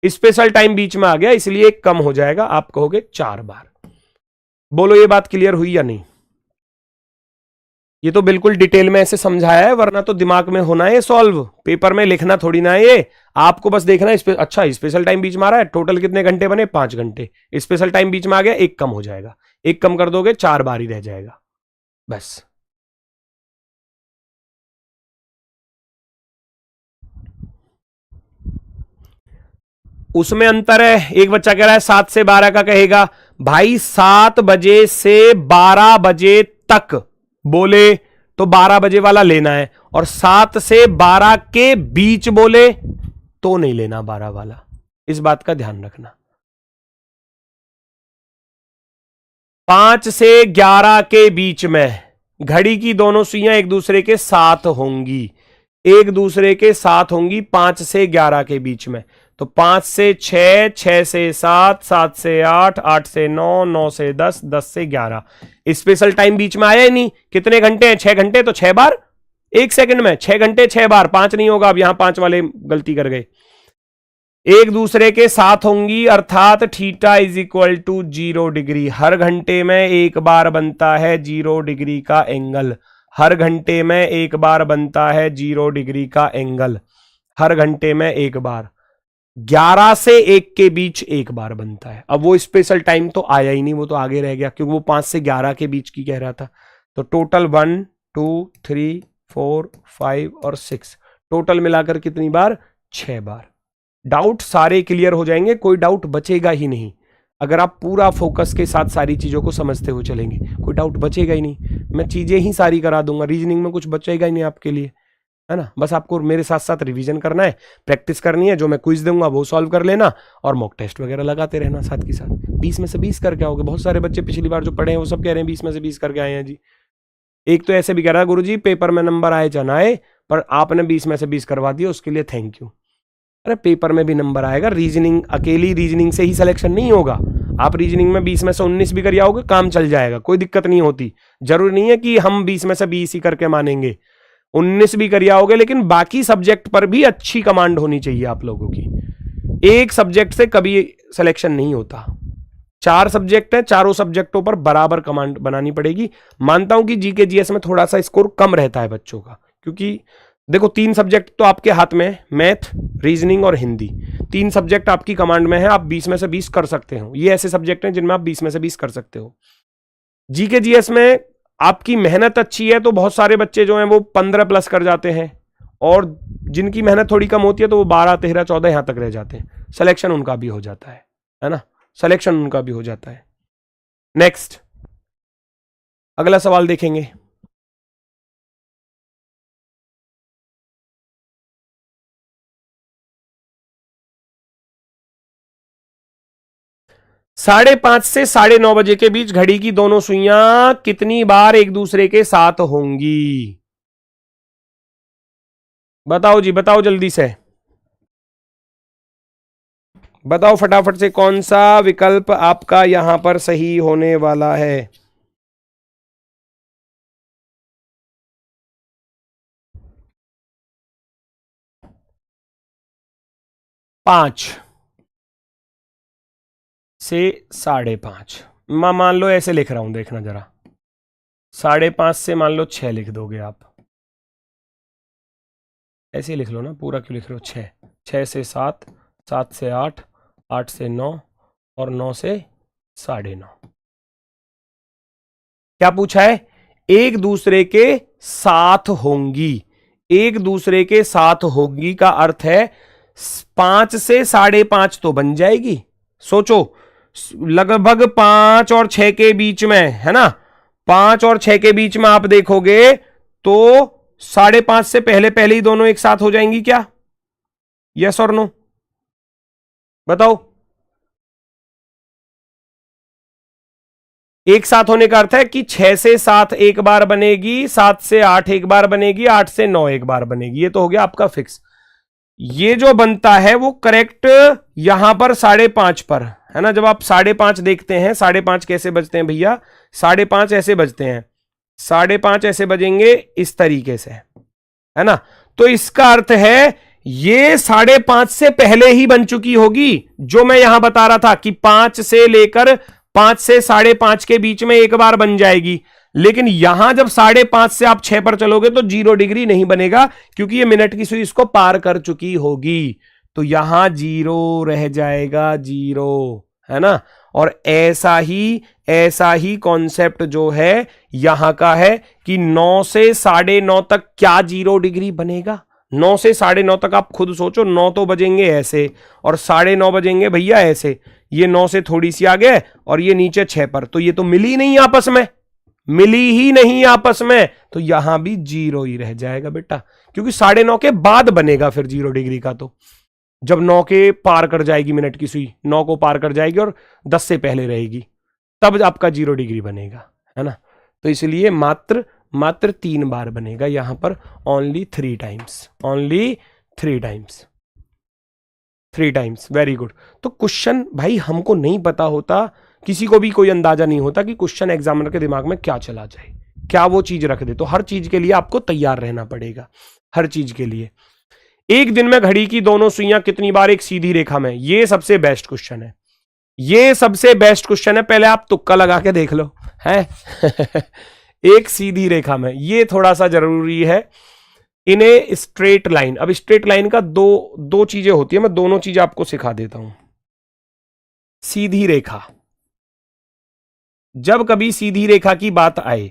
S1: स्पेशल टाइम बीच में आ गया इसलिए कम हो जाएगा। आप कहोगे 4 बार। बोलो ये बात क्लियर हुई या नहीं? ये तो बिल्कुल डिटेल में ऐसे समझाया है, वरना तो दिमाग में होना है सॉल्व, पेपर में लिखना थोड़ी ना है ये। आपको बस देखना है अच्छा स्पेशल टाइम बीच में आ रहा है, टोटल कितने घंटे बने? 5 घंटे। स्पेशल टाइम बीच में आ गया, एक कम हो जाएगा, एक कम कर दोगे 4 बार ही रह जाएगा बस। उसमें अंतर है। एक बच्चा कह रहा है 7 से 12 का कहेगा, भाई 7 बजे से 12 बजे तक बोले तो 12 बजे वाला लेना है, और 7 से 12 के बीच बोले तो नहीं लेना 12 वाला। इस बात का ध्यान रखना। 5 से 11 के बीच में घड़ी की दोनों सुइयां एक दूसरे के साथ होंगी, एक दूसरे के साथ होंगी 5 से 11 के बीच में। तो 5 से 6, 6 से 7, 7 से 8, 8 से 9, 9 से 10, 10 से 11। स्पेशल टाइम बीच में आया ही नहीं। कितने घंटे हैं? 6 घंटे। तो 6 बार 1 सेकंड में, 6 घंटे 6 बार, 5 नहीं होगा। अब यहां 5 वाले गलती कर गए। एक दूसरे के साथ होंगी अर्थात theta is equal to 0 degree. हर घंटे में एक बार बनता है 0 डिग्री का एंगल। हर घंटे में एक बार बनता है 0 डिग्री का एंगल। हर घंटे में एक बार। 11 से 1 के बीच एक बार बनता है। अब वो स्पेशल टाइम तो आया ही नहीं, वो तो आगे रह गया, क्योंकि वो 5 से 11 के बीच की कह रहा था। तो टोटल 1, 2, 3, 4, 5 और 6, टोटल मिलाकर कितनी बार? 6 बार। डाउट सारे क्लियर हो जाएंगे, कोई डाउट बचेगा ही नहीं। अगर आप पूरा फोकस के साथ सारी चीजों को समझते हुए चलेंगे, कोई डाउट बचेगा ही नहीं। मैं चीजें ही सारी करा दूंगा, रीजनिंग में कुछ बचेगा ही नहीं आपके लिए, है ना। बस आपको मेरे साथ साथ रिवीजन करना है, प्रैक्टिस करनी है, जो मैं क्विज दूंगा वो सॉल्व कर लेना, और मॉक टेस्ट वगैरह लगाते रहना साथ के साथ। 20 में से 20 करके आओगे। बहुत सारे बच्चे पिछली बार जो पढ़े हैं वो सब कह रहे हैं 20 में से 20 करके आए हैं जी। एक तो ऐसे भी कह रहा है गुरुजी पेपर में नंबर आए चाहे ना आए, पर आपने 20 में से 20 करवा दिया, उसके लिए थैंक यू। अरे पेपर में भी नंबर आएगा। रीजनिंग, अकेली रीजनिंग से ही सिलेक्शन नहीं होगा। आप रीजनिंग में 20 में से 19 भी कर आओगे, काम चल जाएगा, कोई दिक्कत नहीं होती। जरूरी नहीं है कि हम 20 में से 20 ही करके मानेंगे, 19 भी कर आओगे, लेकिन बाकी सब्जेक्ट पर भी अच्छी कमांड होनी चाहिए आप लोगों की। एक सब्जेक्ट से कभी सिलेक्शन नहीं होता। 4 सब्जेक्ट है, चारों सब्जेक्टों पर बराबर कमांड बनानी पड़ेगी। मानता हूं कि जीके जीएस में थोड़ा सा स्कोर कम रहता है बच्चों का, क्योंकि देखो 3 सब्जेक्ट तो आपके हाथ में है, मैथ, रीजनिंग और हिंदी। 3 सब्जेक्ट आपकी कमांड में है, आप 20 में से 20 कर सकते हो। ये ऐसे सब्जेक्ट हैं जिनमें आप 20 में से 20 कर सकते हो। जीके जीएस में आपकी मेहनत अच्छी है तो बहुत सारे बच्चे जो हैं वो 15 प्लस कर जाते हैं, और जिनकी मेहनत थोड़ी कम होती है तो वो 12, 13, 14 यहां तक रह जाते हैं। सिलेक्शन उनका भी हो जाता है ना, सिलेक्शन उनका भी हो जाता है। नेक्स्ट, अगला सवाल देखेंगे। साढ़े 5 से 9:30 बजे के बीच घड़ी की दोनों सुइयां कितनी बार एक दूसरे के साथ होंगी? बताओ जी, बताओ जल्दी से। बताओ फटाफट से कौन सा विकल्प आपका यहां पर सही होने वाला है। 5 से 5.5। मान लो ऐसे लिख रहा हूं, देखना जरा, 5.5 से मान लो 6 लिख दोगे आप, ऐसे ही लिख लो ना, पूरा क्यों लिख रहे हो, 6, 6 से 7, 7 से 8, 8 से 9 और 9 से 9.5। क्या पूछा है? एक दूसरे के साथ होंगी, एक दूसरे के साथ होंगी का अर्थ है 5 से 5.5 तो बन जाएगी। सोचो, लगभग 5 और 6 के बीच में है ना, 5 और 6 के बीच में आप देखोगे तो 5.5 से पहले पहले ही दोनों एक साथ हो जाएंगी क्या? यस और नो, बताओ। एक साथ होने का अर्थ है कि 6 से 7 एक बार बनेगी, 7 से 8 एक बार बनेगी, 8 से 9 एक बार बनेगी। ये तो हो गया आपका फिक्स। ये जो बनता है वो करेक्ट यहां पर 5.5 पर है ना। जब आप 5.5 देखते हैं, 5.5 कैसे बजते हैं भैया? 5.5 ऐसे बजते हैं, 5.5 ऐसे बजेंगे इस तरीके से, है ना। तो इसका अर्थ है ये 5.5 से पहले ही बन चुकी होगी। जो मैं यहां बता रहा था कि 5 से लेकर 5 से 5.5 के बीच में एक बार बन जाएगी, लेकिन यहां जब 5.5 से आप 6 पर चलोगे तो 0 डिग्री नहीं बनेगा, क्योंकि ये मिनट की सुई इसको पार कर चुकी होगी। तो यहां 0 रह जाएगा, 0, है ना। और ऐसा ही कॉन्सेप्ट जो है यहां का है कि 9 से 9.5 तक क्या 0 डिग्री बनेगा? 9 से 9.5 तक आप खुद सोचो, 9 तो बजेंगे ऐसे और 9.5 बजेंगे भैया ऐसे। ये 9 से थोड़ी सी आगे और ये नीचे 6 पर, तो ये तो मिली नहीं आपस में, मिली ही नहीं आपस में, तो यहां भी 0 ही रह जाएगा बेटा, क्योंकि 9.5 के बाद बनेगा फिर 0 डिग्री का। तो जब 9 के पार कर जाएगी मिनट की सुई, 9 को पार कर जाएगी और 10 से पहले रहेगी, तब आपका 0 डिग्री बनेगा, है ना। तो इसलिए मात्र 3 बार बनेगा यहां पर, only 3 times, only 3 times, 3 times. Very good. तो क्वेश्चन भाई हमको नहीं पता होता, किसी को भी कोई अंदाजा नहीं होता कि क्वेश्चन एग्जामिनर के दिमाग में क्या चला जाए, क्या वो चीज रख दे। तो हर चीज के लिए आपको तैयार रहना पड़ेगा, हर चीज के लिए। एक दिन में घड़ी की दोनों सुइयां कितनी बार एक सीधी रेखा में? ये सबसे बेस्ट क्वेश्चन है, ये सबसे बेस्ट क्वेश्चन है। पहले आप तुक्का लगा के देख लो, है एक सीधी रेखा में, ये थोड़ा सा जरूरी है। इन्हें स्ट्रेट लाइन, अब स्ट्रेट लाइन का दो चीजें होती है, मैं दोनों चीजें आपको सिखा देता हूं। सीधी रेखा, जब कभी सीधी रेखा की बात आए,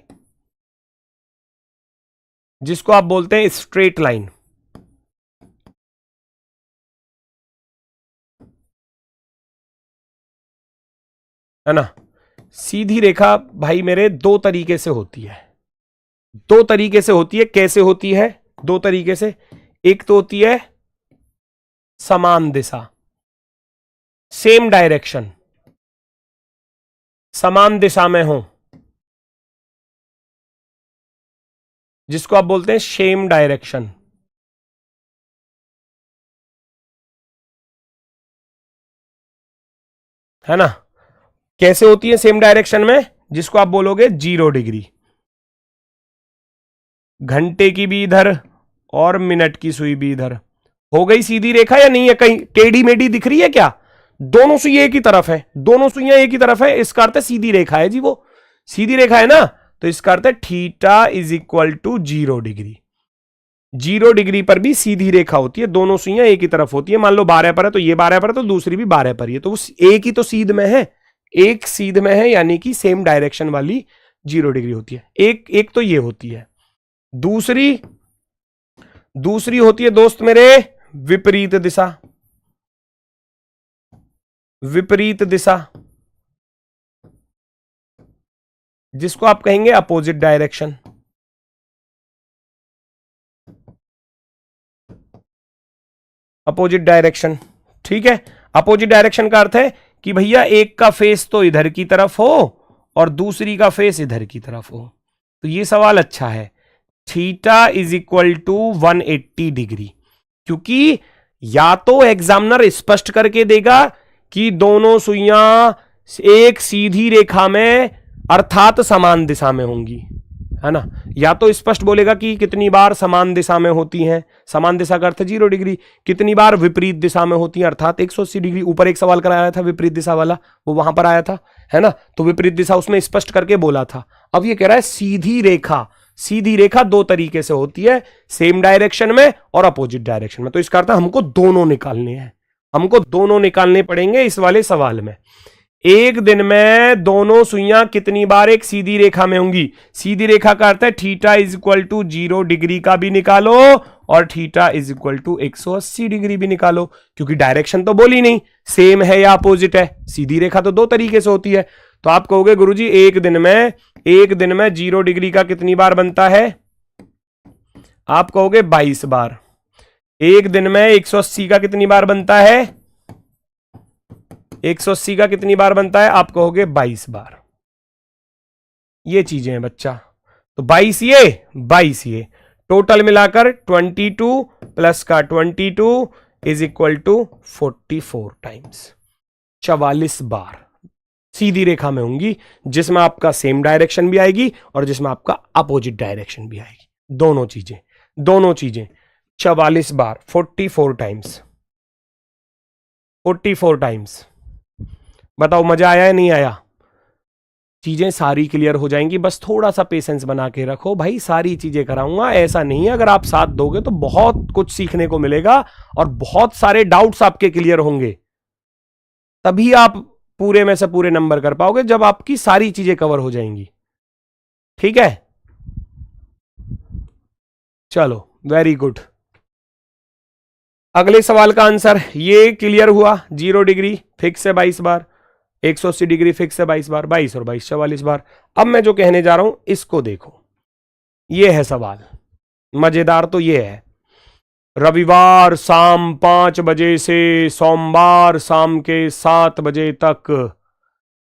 S1: जिसको आप बोलते हैं स्ट्रेट लाइन, है ना। सीधी रेखा भाई मेरे 2 तरीके से होती है, 2 तरीके से होती है। कैसे होती है? 2 तरीके से। एक तो होती है समान दिशा, सेम डायरेक्शन, समान दिशा में हो, जिसको आप बोलते हैं सेम डायरेक्शन, है ना। कैसे होती है सेम डायरेक्शन में? जिसको आप बोलोगे 0 डिग्री। घंटे की भी इधर और मिनट की सुई भी इधर। हो गई सीधी रेखा या नहीं है? कहीं टेढ़ी मेढ़ी दिख रही है क्या? दोनों सुइयां एक ही तरफ है, दोनों सुइयां एक ही तरफ है, इसका अर्थ है सीधी रेखा है जी, वो सीधी रेखा है ना। तो इसका अर्थ है theta is equal to 0 degree. 0 degree पर भी सीधी रेखा होती है, दोनों सुइयां एक ही तरफ होती है। मान लो 12 पर है तो ये 12 पर है, तो दूसरी भी 12 पर ही है, तो एक ही तो सीध में है, एक सीध में है, यानी कि सेम डायरेक्शन वाली 0 डिग्री होती है। एक तो ये होती है। दूसरी होती है दोस्त मेरे विपरीत दिशा, विपरीत दिशा, जिसको आप कहेंगे अपोजिट डायरेक्शन। अपोजिट डायरेक्शन, ठीक है। अपोजिट डायरेक्शन का अर्थ है कि भैया एक का फेस तो इधर की तरफ हो और दूसरी का फेस इधर की तरफ हो। तो ये सवाल अच्छा है, theta is equal to 180 degree, क्योंकि या तो एग्जामिनर स्पष्ट करके देगा कि दोनों सुइयां एक सीधी रेखा में अर्थात समान दिशा में होंगी, है ना। या तो स्पष्ट बोलेगा कि कितनी बार समान दिशा में होती हैं, समान दिशा का अर्थ 0 डिग्री, कितनी बार विपरीत दिशा में होती हैं अर्थात 180 डिग्री। ऊपर एक सवाल कराया था विपरीत दिशा वाला, वो वहां पर आया था, है ना। तो विपरीत दिशा उसमें स्पष्ट करके बोला था। अब ये कह रहा है सीधी रेखा, सीधी रेखा दो तरीके से होती है, सेम डायरेक्शन में और अपोजिट डायरेक्शन में। तो इसका अर्थ हमको दोनों निकालने हैं, हमको दोनों निकालने पड़ेंगे इस वाले सवाल में। एक दिन में दोनों सुइयां कितनी बार एक सीधी रेखा में होंगी। सीधी रेखा का अर्थ है theta is equal to 0 degree का भी निकालो और theta is equal to 180 degree भी निकालो, क्योंकि डायरेक्शन तो बोली नहीं सेम है या अपोजिट है। सीधी रेखा तो दो तरीके से होती है। तो आप कहोगे गुरुजी एक दिन में 0 डिग्री का कितनी बार बनता है, आप कहोगे 22 बार। एक दिन में 180 का कितनी बार बनता है, 180 का कितनी बार बनता है, आप कहोगे 22 बार। ये चीजें हैं बच्चा। तो 22 ये टोटल मिलाकर 22 प्लस का 22 इज इक्वल टू 44 टाइम्स, 44 बार सीधी रेखा में होंगी, जिसमें आपका सेम डायरेक्शन भी आएगी और जिसमें आपका अपोजिट डायरेक्शन भी आएगी। दोनों चीजें 44 बार, 44 टाइम्स, 44 टाइम्स। बताओ मजा आया या नहीं आया। चीजें सारी क्लियर हो जाएंगी, बस थोड़ा सा पेशेंस बना के रखो भाई, सारी चीजें कराऊंगा। ऐसा नहीं है, अगर आप साथ दोगे तो बहुत कुछ सीखने को मिलेगा और बहुत सारे डाउट्स आपके क्लियर होंगे। तभी आप पूरे में से पूरे नंबर कर पाओगे, जब आपकी सारी चीजें कवर हो जाएंगी। ठीक है, चलो वेरी गुड। अगले सवाल का आंसर ये क्लियर हुआ। 0 डिग्री फिक्स है 22 बार, 180 डिग्री फिक्स है 22 बार, 22 और 22 44 बार। अब मैं जो कहने जा रहा हूं इसको देखो, ये है सवाल। मजेदार तो ये है, रविवार शाम 5 बजे से सोमवार शाम के 7 बजे तक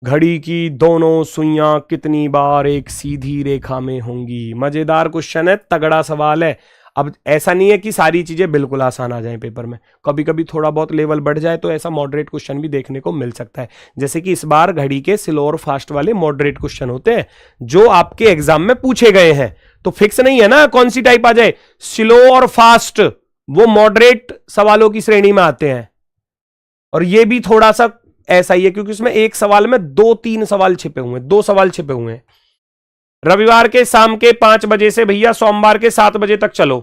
S1: घड़ी की दोनों सुइयां कितनी बार एक सीधी रेखा में होंगी। मजेदार क्वेश्चन है, तगड़ा सवाल है। अब ऐसा नहीं है कि सारी चीजें बिल्कुल आसान आ जाएं पेपर में, कभी कभी थोड़ा बहुत लेवल बढ़ जाए तो ऐसा मॉडरेट क्वेश्चन भी देखने को मिल सकता है। जैसे कि इस बार घड़ी के स्लो और फास्ट वाले मॉडरेट क्वेश्चन होते हैं जो आपके एग्जाम में पूछे गए हैं। तो फिक्स नहीं है ना कौन सी टाइप आ जाए, स्लो और फास्ट, वो मॉडरेट सवालों की श्रेणी में आते हैं। और ये भी थोड़ा सा ऐसा ही है, क्योंकि इसमें एक सवाल में 2-3 सवाल छिपे हुए हैं, 2 सवाल छिपे हुए हैं। रविवार के शाम के 5 बजे से भैया सोमवार के 7 बजे तक चलो।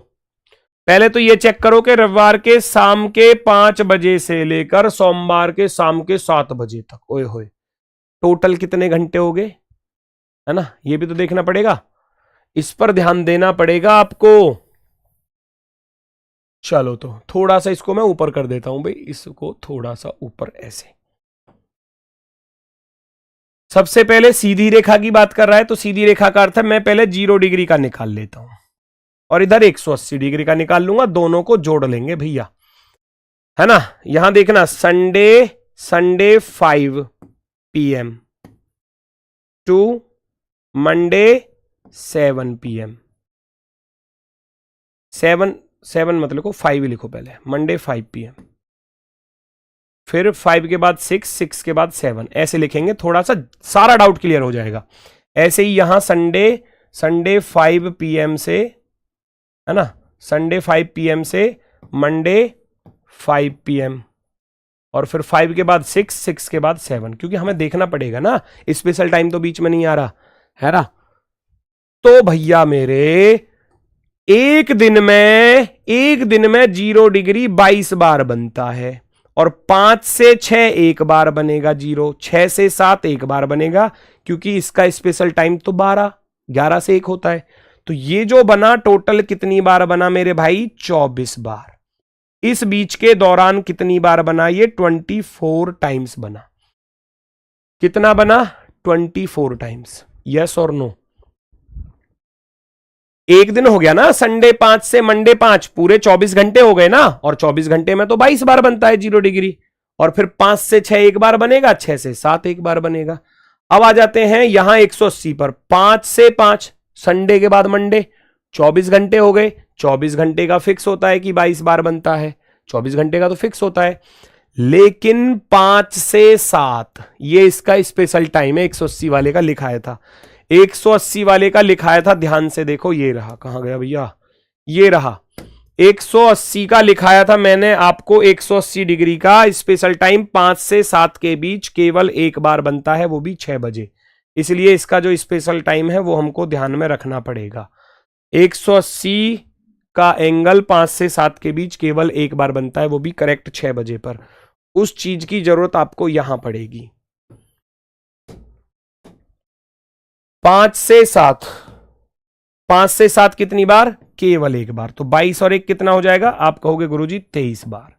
S1: पहले तो ये चेक करो कि रविवार के शाम के 5 बजे से लेकर सोमवार के शाम के 7 बजे तक, ओए होए, टोटल कितने घंटे हो गए, है ना। ये भी तो देखना पड़ेगा, इस पर ध्यान देना पड़ेगा आपको। चलो तो थोड़ा सा इसको मैं ऊपर कर देता हूं भाई, इसको थोड़ा सा ऊपर ऐसे। सबसे पहले सीधी रेखा की बात कर रहा है, तो सीधी रेखा का अर्थ है मैं पहले 0 डिग्री का निकाल लेता हूं और इधर 180 डिग्री का निकाल लूंगा, दोनों को जोड़ लेंगे भैया, है ना। यहां देखना, Sunday 5 PM to Monday 7 PM। 7 मत लिखो, 5 लिखो पहले, मंडे 5 PM, फिर 5 के बाद 6 के बाद 7, ऐसे लिखेंगे, थोड़ा सा सारा डाउट क्लियर हो जाएगा। ऐसे ही यहां संडे 5 PM से, है ना, संडे 5 PM से मंडे 5 PM, और फिर 5 के बाद 6 के बाद 7, क्योंकि हमें देखना पड़ेगा ना, स्पेशल टाइम तो बीच में नहीं आ रहा है ना। तो भैया मेरे एक दिन में 0 डिग्री 22 बार बनता है, और 5 से 6 एक बार बनेगा 0, 6 से 7 एक बार बनेगा, क्योंकि इसका स्पेशल टाइम तो 11 से 1 होता है। तो ये जो बना टोटल कितनी बार बना मेरे भाई, 24 बार। इस बीच के दौरान कितनी बार बना, ये 24 टाइम्स बना। कितना बना, 24 टाइम्स। यस और नो। एक दिन हो गया ना, संडे 5 से मंडे 5, पूरे 24 घंटे हो गए ना, और 24 घंटे में तो 22 बार बनता है 0 डिग्री, और फिर 5 से 6 एक बार बनेगा, 6 से 7 एक बार बनेगा। अब आ जाते हैं यहां 180 पर, 5 से 5 संडे के बाद मंडे, 24 घंटे हो गए। 24 घंटे का फिक्स होता है कि 22 बार बनता है, 24 घंटे का तो फिक्स होता है। लेकिन 5 से 7 ये इसका स्पेशल टाइम है। 180 वाले का लिखाया था, 180 वाले का लिखाया था, ध्यान से देखो, ये रहा, कहां गया भैया, ये रहा 180 का लिखाया था मैंने आपको। 180 डिग्री का स्पेशल टाइम 5 से 7 के बीच केवल एक बार बनता है, वो भी 6 बजे। इसलिए इसका जो स्पेशल टाइम है वो हमको ध्यान में रखना पड़ेगा। 180 का एंगल 5 से 7 के बीच केवल एक बार बनता है, वो भी करेक्ट 6 बजे पर। उस चीज की जरूरत आपको यहां पड़ेगी। 5 से 7, 5 से 7 कितनी बार? केवल एक बार। तो 22 और 1 कितना हो जाएगा? आप कहोगे गुरुजी 23 बार।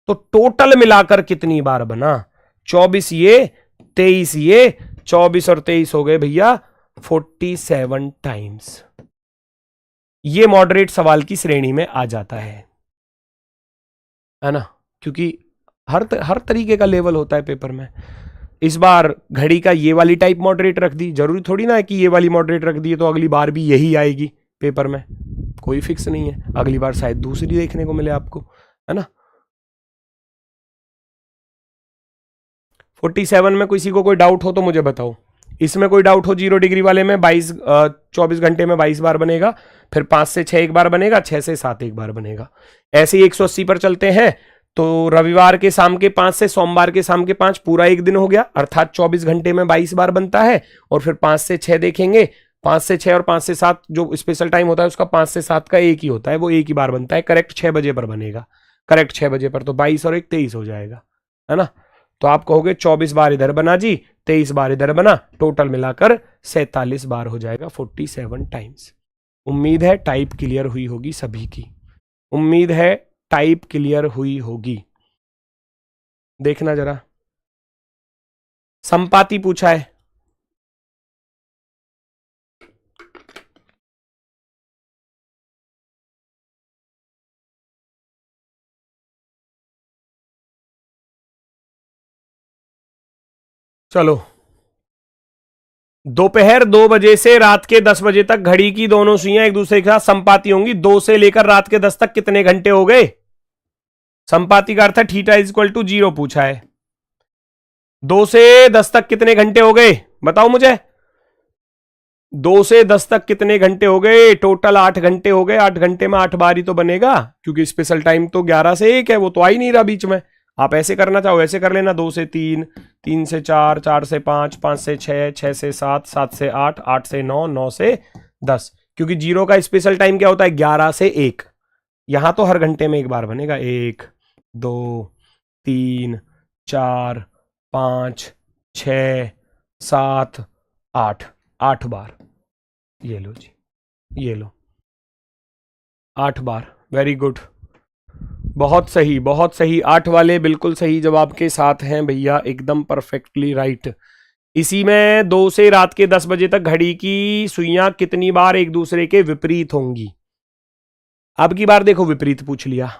S1: तो टोटल मिलाकर कितनी बार बना? 24 ये, 23 ये, 24 और 23 हो गए भैया 47 टाइम्स। ये मॉडरेट सवाल की श्रेणी में आ जाता है ना, क्योंकि हर तरीके का लेवल होता है पेपर में। इस बार घड़ी का ये वाली टाइप मॉडरेट रख दी, जरूरी थोड़ी ना है कि ये वाली मॉडरेट रख दी तो अगली बार भी यही आएगी पेपर में, कोई फिक्स नहीं है। अगली बार शायद दूसरी देखने को मिले आपको, है ना। 47 में किसी को कोई डाउट हो तो मुझे बताओ। इसमें कोई डाउट हो 0 डिग्री वाले में 24 घंटे में 22 बार बनेगा, फिर 5 से 6 एक बार बनेगा, 6 से 7 एक बार बनेगा। ऐसे ही 180 पर चलते हैं तो रविवार के शाम के 5 से सोमवार के शाम के 5 पूरा एक दिन हो गया, अर्थात 24 घंटे में 22 बार बनता है। और फिर 5 से 6 देखेंगे, 5 से 6 और 5 से 7 जो स्पेशल टाइम होता है उसका 5 से 7 का एक ही होता है, वो एक ही बार बनता है, करेक्ट 6 बजे पर बनेगा, करेक्ट 6 बजे पर। तो 22 और 1 23 हो जाएगा, है ना। तो आप कहोगे 24 बार इधर बना जी, 23 बार इधर बना, टोटल मिलाकर 47 बार हो जाएगा, 47 टाइम्स। उम्मीद है टाइप क्लियर हुई होगी सभी की, उम्मीद है टाइप क्लियर हुई होगी। देखना जरा, संपाति पूछा है, चलो। दोपहर 2 बजे से रात के 10 बजे तक घड़ी की दोनों सुइयां एक दूसरे के साथ संपाती होंगी। 2 से लेकर रात के 10 तक कितने घंटे हो गए? संपाती का अर्थ है थीटा इज इक्वल टू 0 पूछा है। 2 से 10 तक कितने घंटे हो गए बताओ मुझे। 2 से 10 तक कितने घंटे हो गए? टोटल 8 घंटे हो गए। 8 घंटे में 8 बार ही तो बनेगा, क्योंकि स्पेशल टाइम तो 11 से 1 है, वो तो आ ही नहीं रहा बीच में। आप ऐसे करना चाहो ऐसे कर लेना, 2 से 3, 3 से 4, 4 से 5, 5 से 6, 6 से 7, 7 से 8, 8 से 9, 9 से 10, क्योंकि 0 का स्पेशल टाइम क्या होता है? 11 से 1। यहां तो हर घंटे में एक बार बनेगा, 1, 2, 3, 4, 5, 6, 7, 8, 8 बार। ये लो जी, ये लो 8 बार। वेरी गुड, बहुत सही, बहुत सही। 8 वाले बिल्कुल सही जवाब के साथ हैं भैया, एकदम परफेक्टली राइट। इसी में 2 से रात के 10 बजे तक घड़ी की सुइयां कितनी बार एक दूसरे के विपरीत होंगी? अब की बार देखो विपरीत पूछ लिया।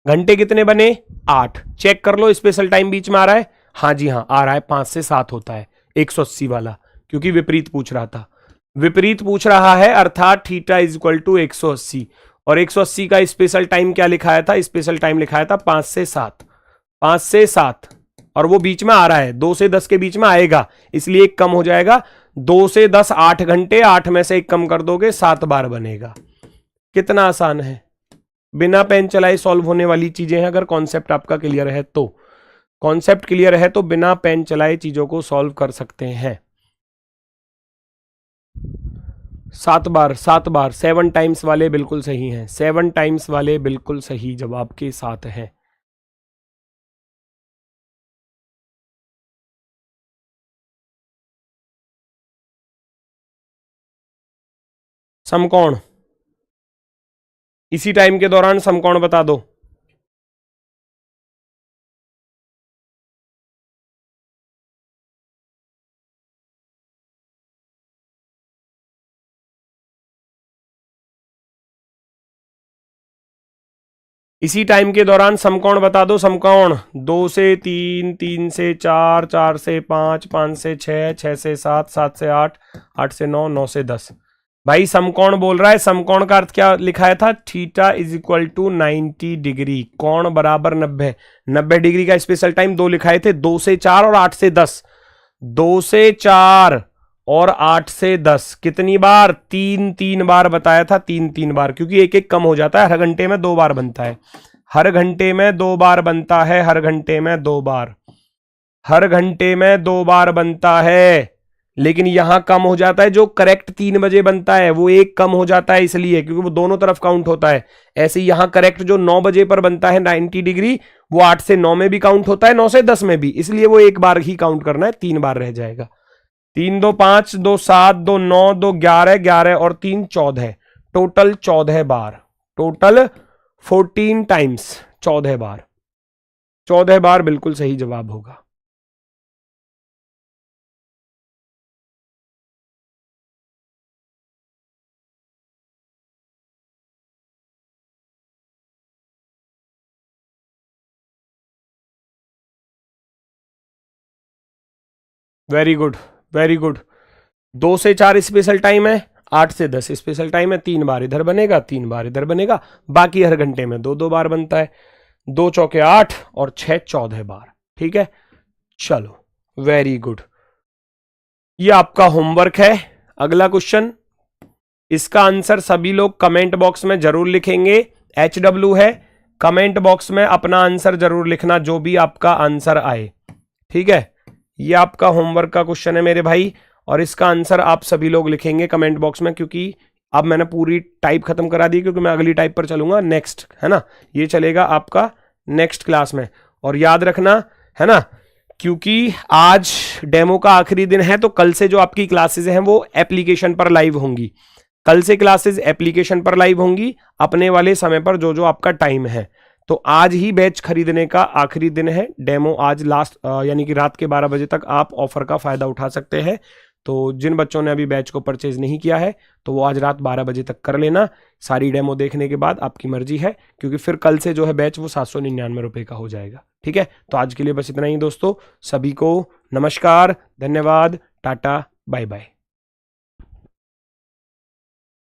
S1: घंटे कितने बने? 8। चेक कर लो स्पेशल टाइम बीच में आ रहा है? हाँ जी हाँ आ रहा है, 5 से 7 होता है 180 वाला, क्योंकि विपरीत पूछ रहा था। विपरीत पूछ रहा है अर्थात थीटा इज इक्वल टू 180। और 180 का स्पेशल टाइम क्या लिखाया था? स्पेशल टाइम लिखाया था 5 से 7। 5 से 7 और वो बीच में आ रहा है, 2 से 10 के बीच में आएगा, इसलिए एक कम हो जाएगा। 2 से 10 8 घंटे, 8 में से एक कम कर दोगे 7 बार बनेगा। कितना आसान है, बिना पेन चलाए सॉल्व होने वाली चीजें हैं। अगर कॉन्सेप्ट आपका क्लियर है तो, कॉन्सेप्ट क्लियर है तो बिना पेन चलाए चीजों को सॉल्व कर सकते हैं। 7 बार, 7 बार, 7 टाइम्स वाले बिल्कुल सही हैं, 7 टाइम्स वाले बिल्कुल सही जवाब के साथ हैं। समकोण, इसी टाइम के दौरान समकोण बता दो। इसी टाइम के दौरान समकोण बता दो। समकोण 2 से 3, 3 से 4, 4 से 5, 5 से 6, 6 से 7, 7 से 8, 8 से 9, 9 से 10। भाई समकोण बोल रहा है, समकोण का अर्थ क्या लिखाया था, theta is equal to 90 degree, कोण बराबर 90। 90 डिग्री का स्पेशल टाइम 2 लिखाए थे, 2 से 4 और 8 से 10। 2 से 4 और 8 से 10 कितनी बार, 3 बार बताया था, 3 बार, क्योंकि एक एक कम हो जाता है, हर घंटे में 2 बार बनता है, हर घंटे में 2 बार बनता है, हर घंटे में 2 बार, हर घंटे में 2 बार बनता है। लेकिन यहां कम हो जाता है, जो करेक्ट 3 बजे बनता है वो एक कम हो जाता है, इसलिए क्योंकि वो दोनों तरफ काउंट होता है। ऐसे ही यहां करेक्ट जो 9 बजे पर बनता है 90 डिग्री, वो 8 से 9 में भी काउंट होता है, 9 से 10 में भी, इसलिए वो एक बार ही काउंट करना है, 3 बार रह जाएगा। 3 2 5, 2 7, 2 9, 2 11, 11 और 3 14, टोटल 14 बार, टोटल 14 टाइम्स, 14 बार, 14 बार बिल्कुल सही जवाब होगा। Very good, very good. 2 से 4 स्पेशल टाइम है, 8 से 10 स्पेशल टाइम है, 3 बार इधर बनेगा, 3 बार इधर बनेगा, बाकी हर घंटे में 2 बार बनता है, 2 चौके 8 और 6 14 बार। ठीक है, चलो वेरी गुड, ये आपका होमवर्क है। अगला क्वेश्चन, इसका आंसर सभी लोग कमेंट बॉक्स में जरूर लिखेंगे, HW है, कमेंट बॉक्स में अपना आंसर जरूर लिखना, जो भी आपका आंसर आए। ठीक है, ये आपका होमवर्क का क्वेश्चन है मेरे भाई, और इसका आंसर आप सभी लोग लिखेंगे कमेंट बॉक्स में, क्योंकि अब मैंने पूरी टाइप खत्म करा दी, क्योंकि मैं अगली टाइप पर चलूंगा नेक्स्ट, है ना, ये चलेगा आपका नेक्स्ट क्लास में। और याद रखना, है ना, क्योंकि आज डेमो का आखिरी दिन है, तो कल से जो आपकी क्लासेस हैं वो एप्लीकेशन पर लाइव होंगी, कल से क्लासेस एप्लीकेशन पर लाइव होंगी अपने वाले समय पर, जो जो आपका टाइम है। तो आज ही बैच खरीदने का आखिरी दिन है, डेमो आज लास्ट यानी कि रात के 12 बजे तक आप ऑफर का फायदा उठा सकते हैं। तो जिन बच्चों ने अभी बैच को परचेज नहीं किया है, तो वो आज रात 12 बजे तक कर लेना, सारी डेमो देखने के बाद, आपकी मर्जी है, क्योंकि फिर कल से जो है बैच वो 799 रुपए का हो जाएगा। ठीक है, तो आज के लिए बस इतना ही दोस्तों, सभी को नमस्कार, धन्यवाद, टाटा, बाय बाय।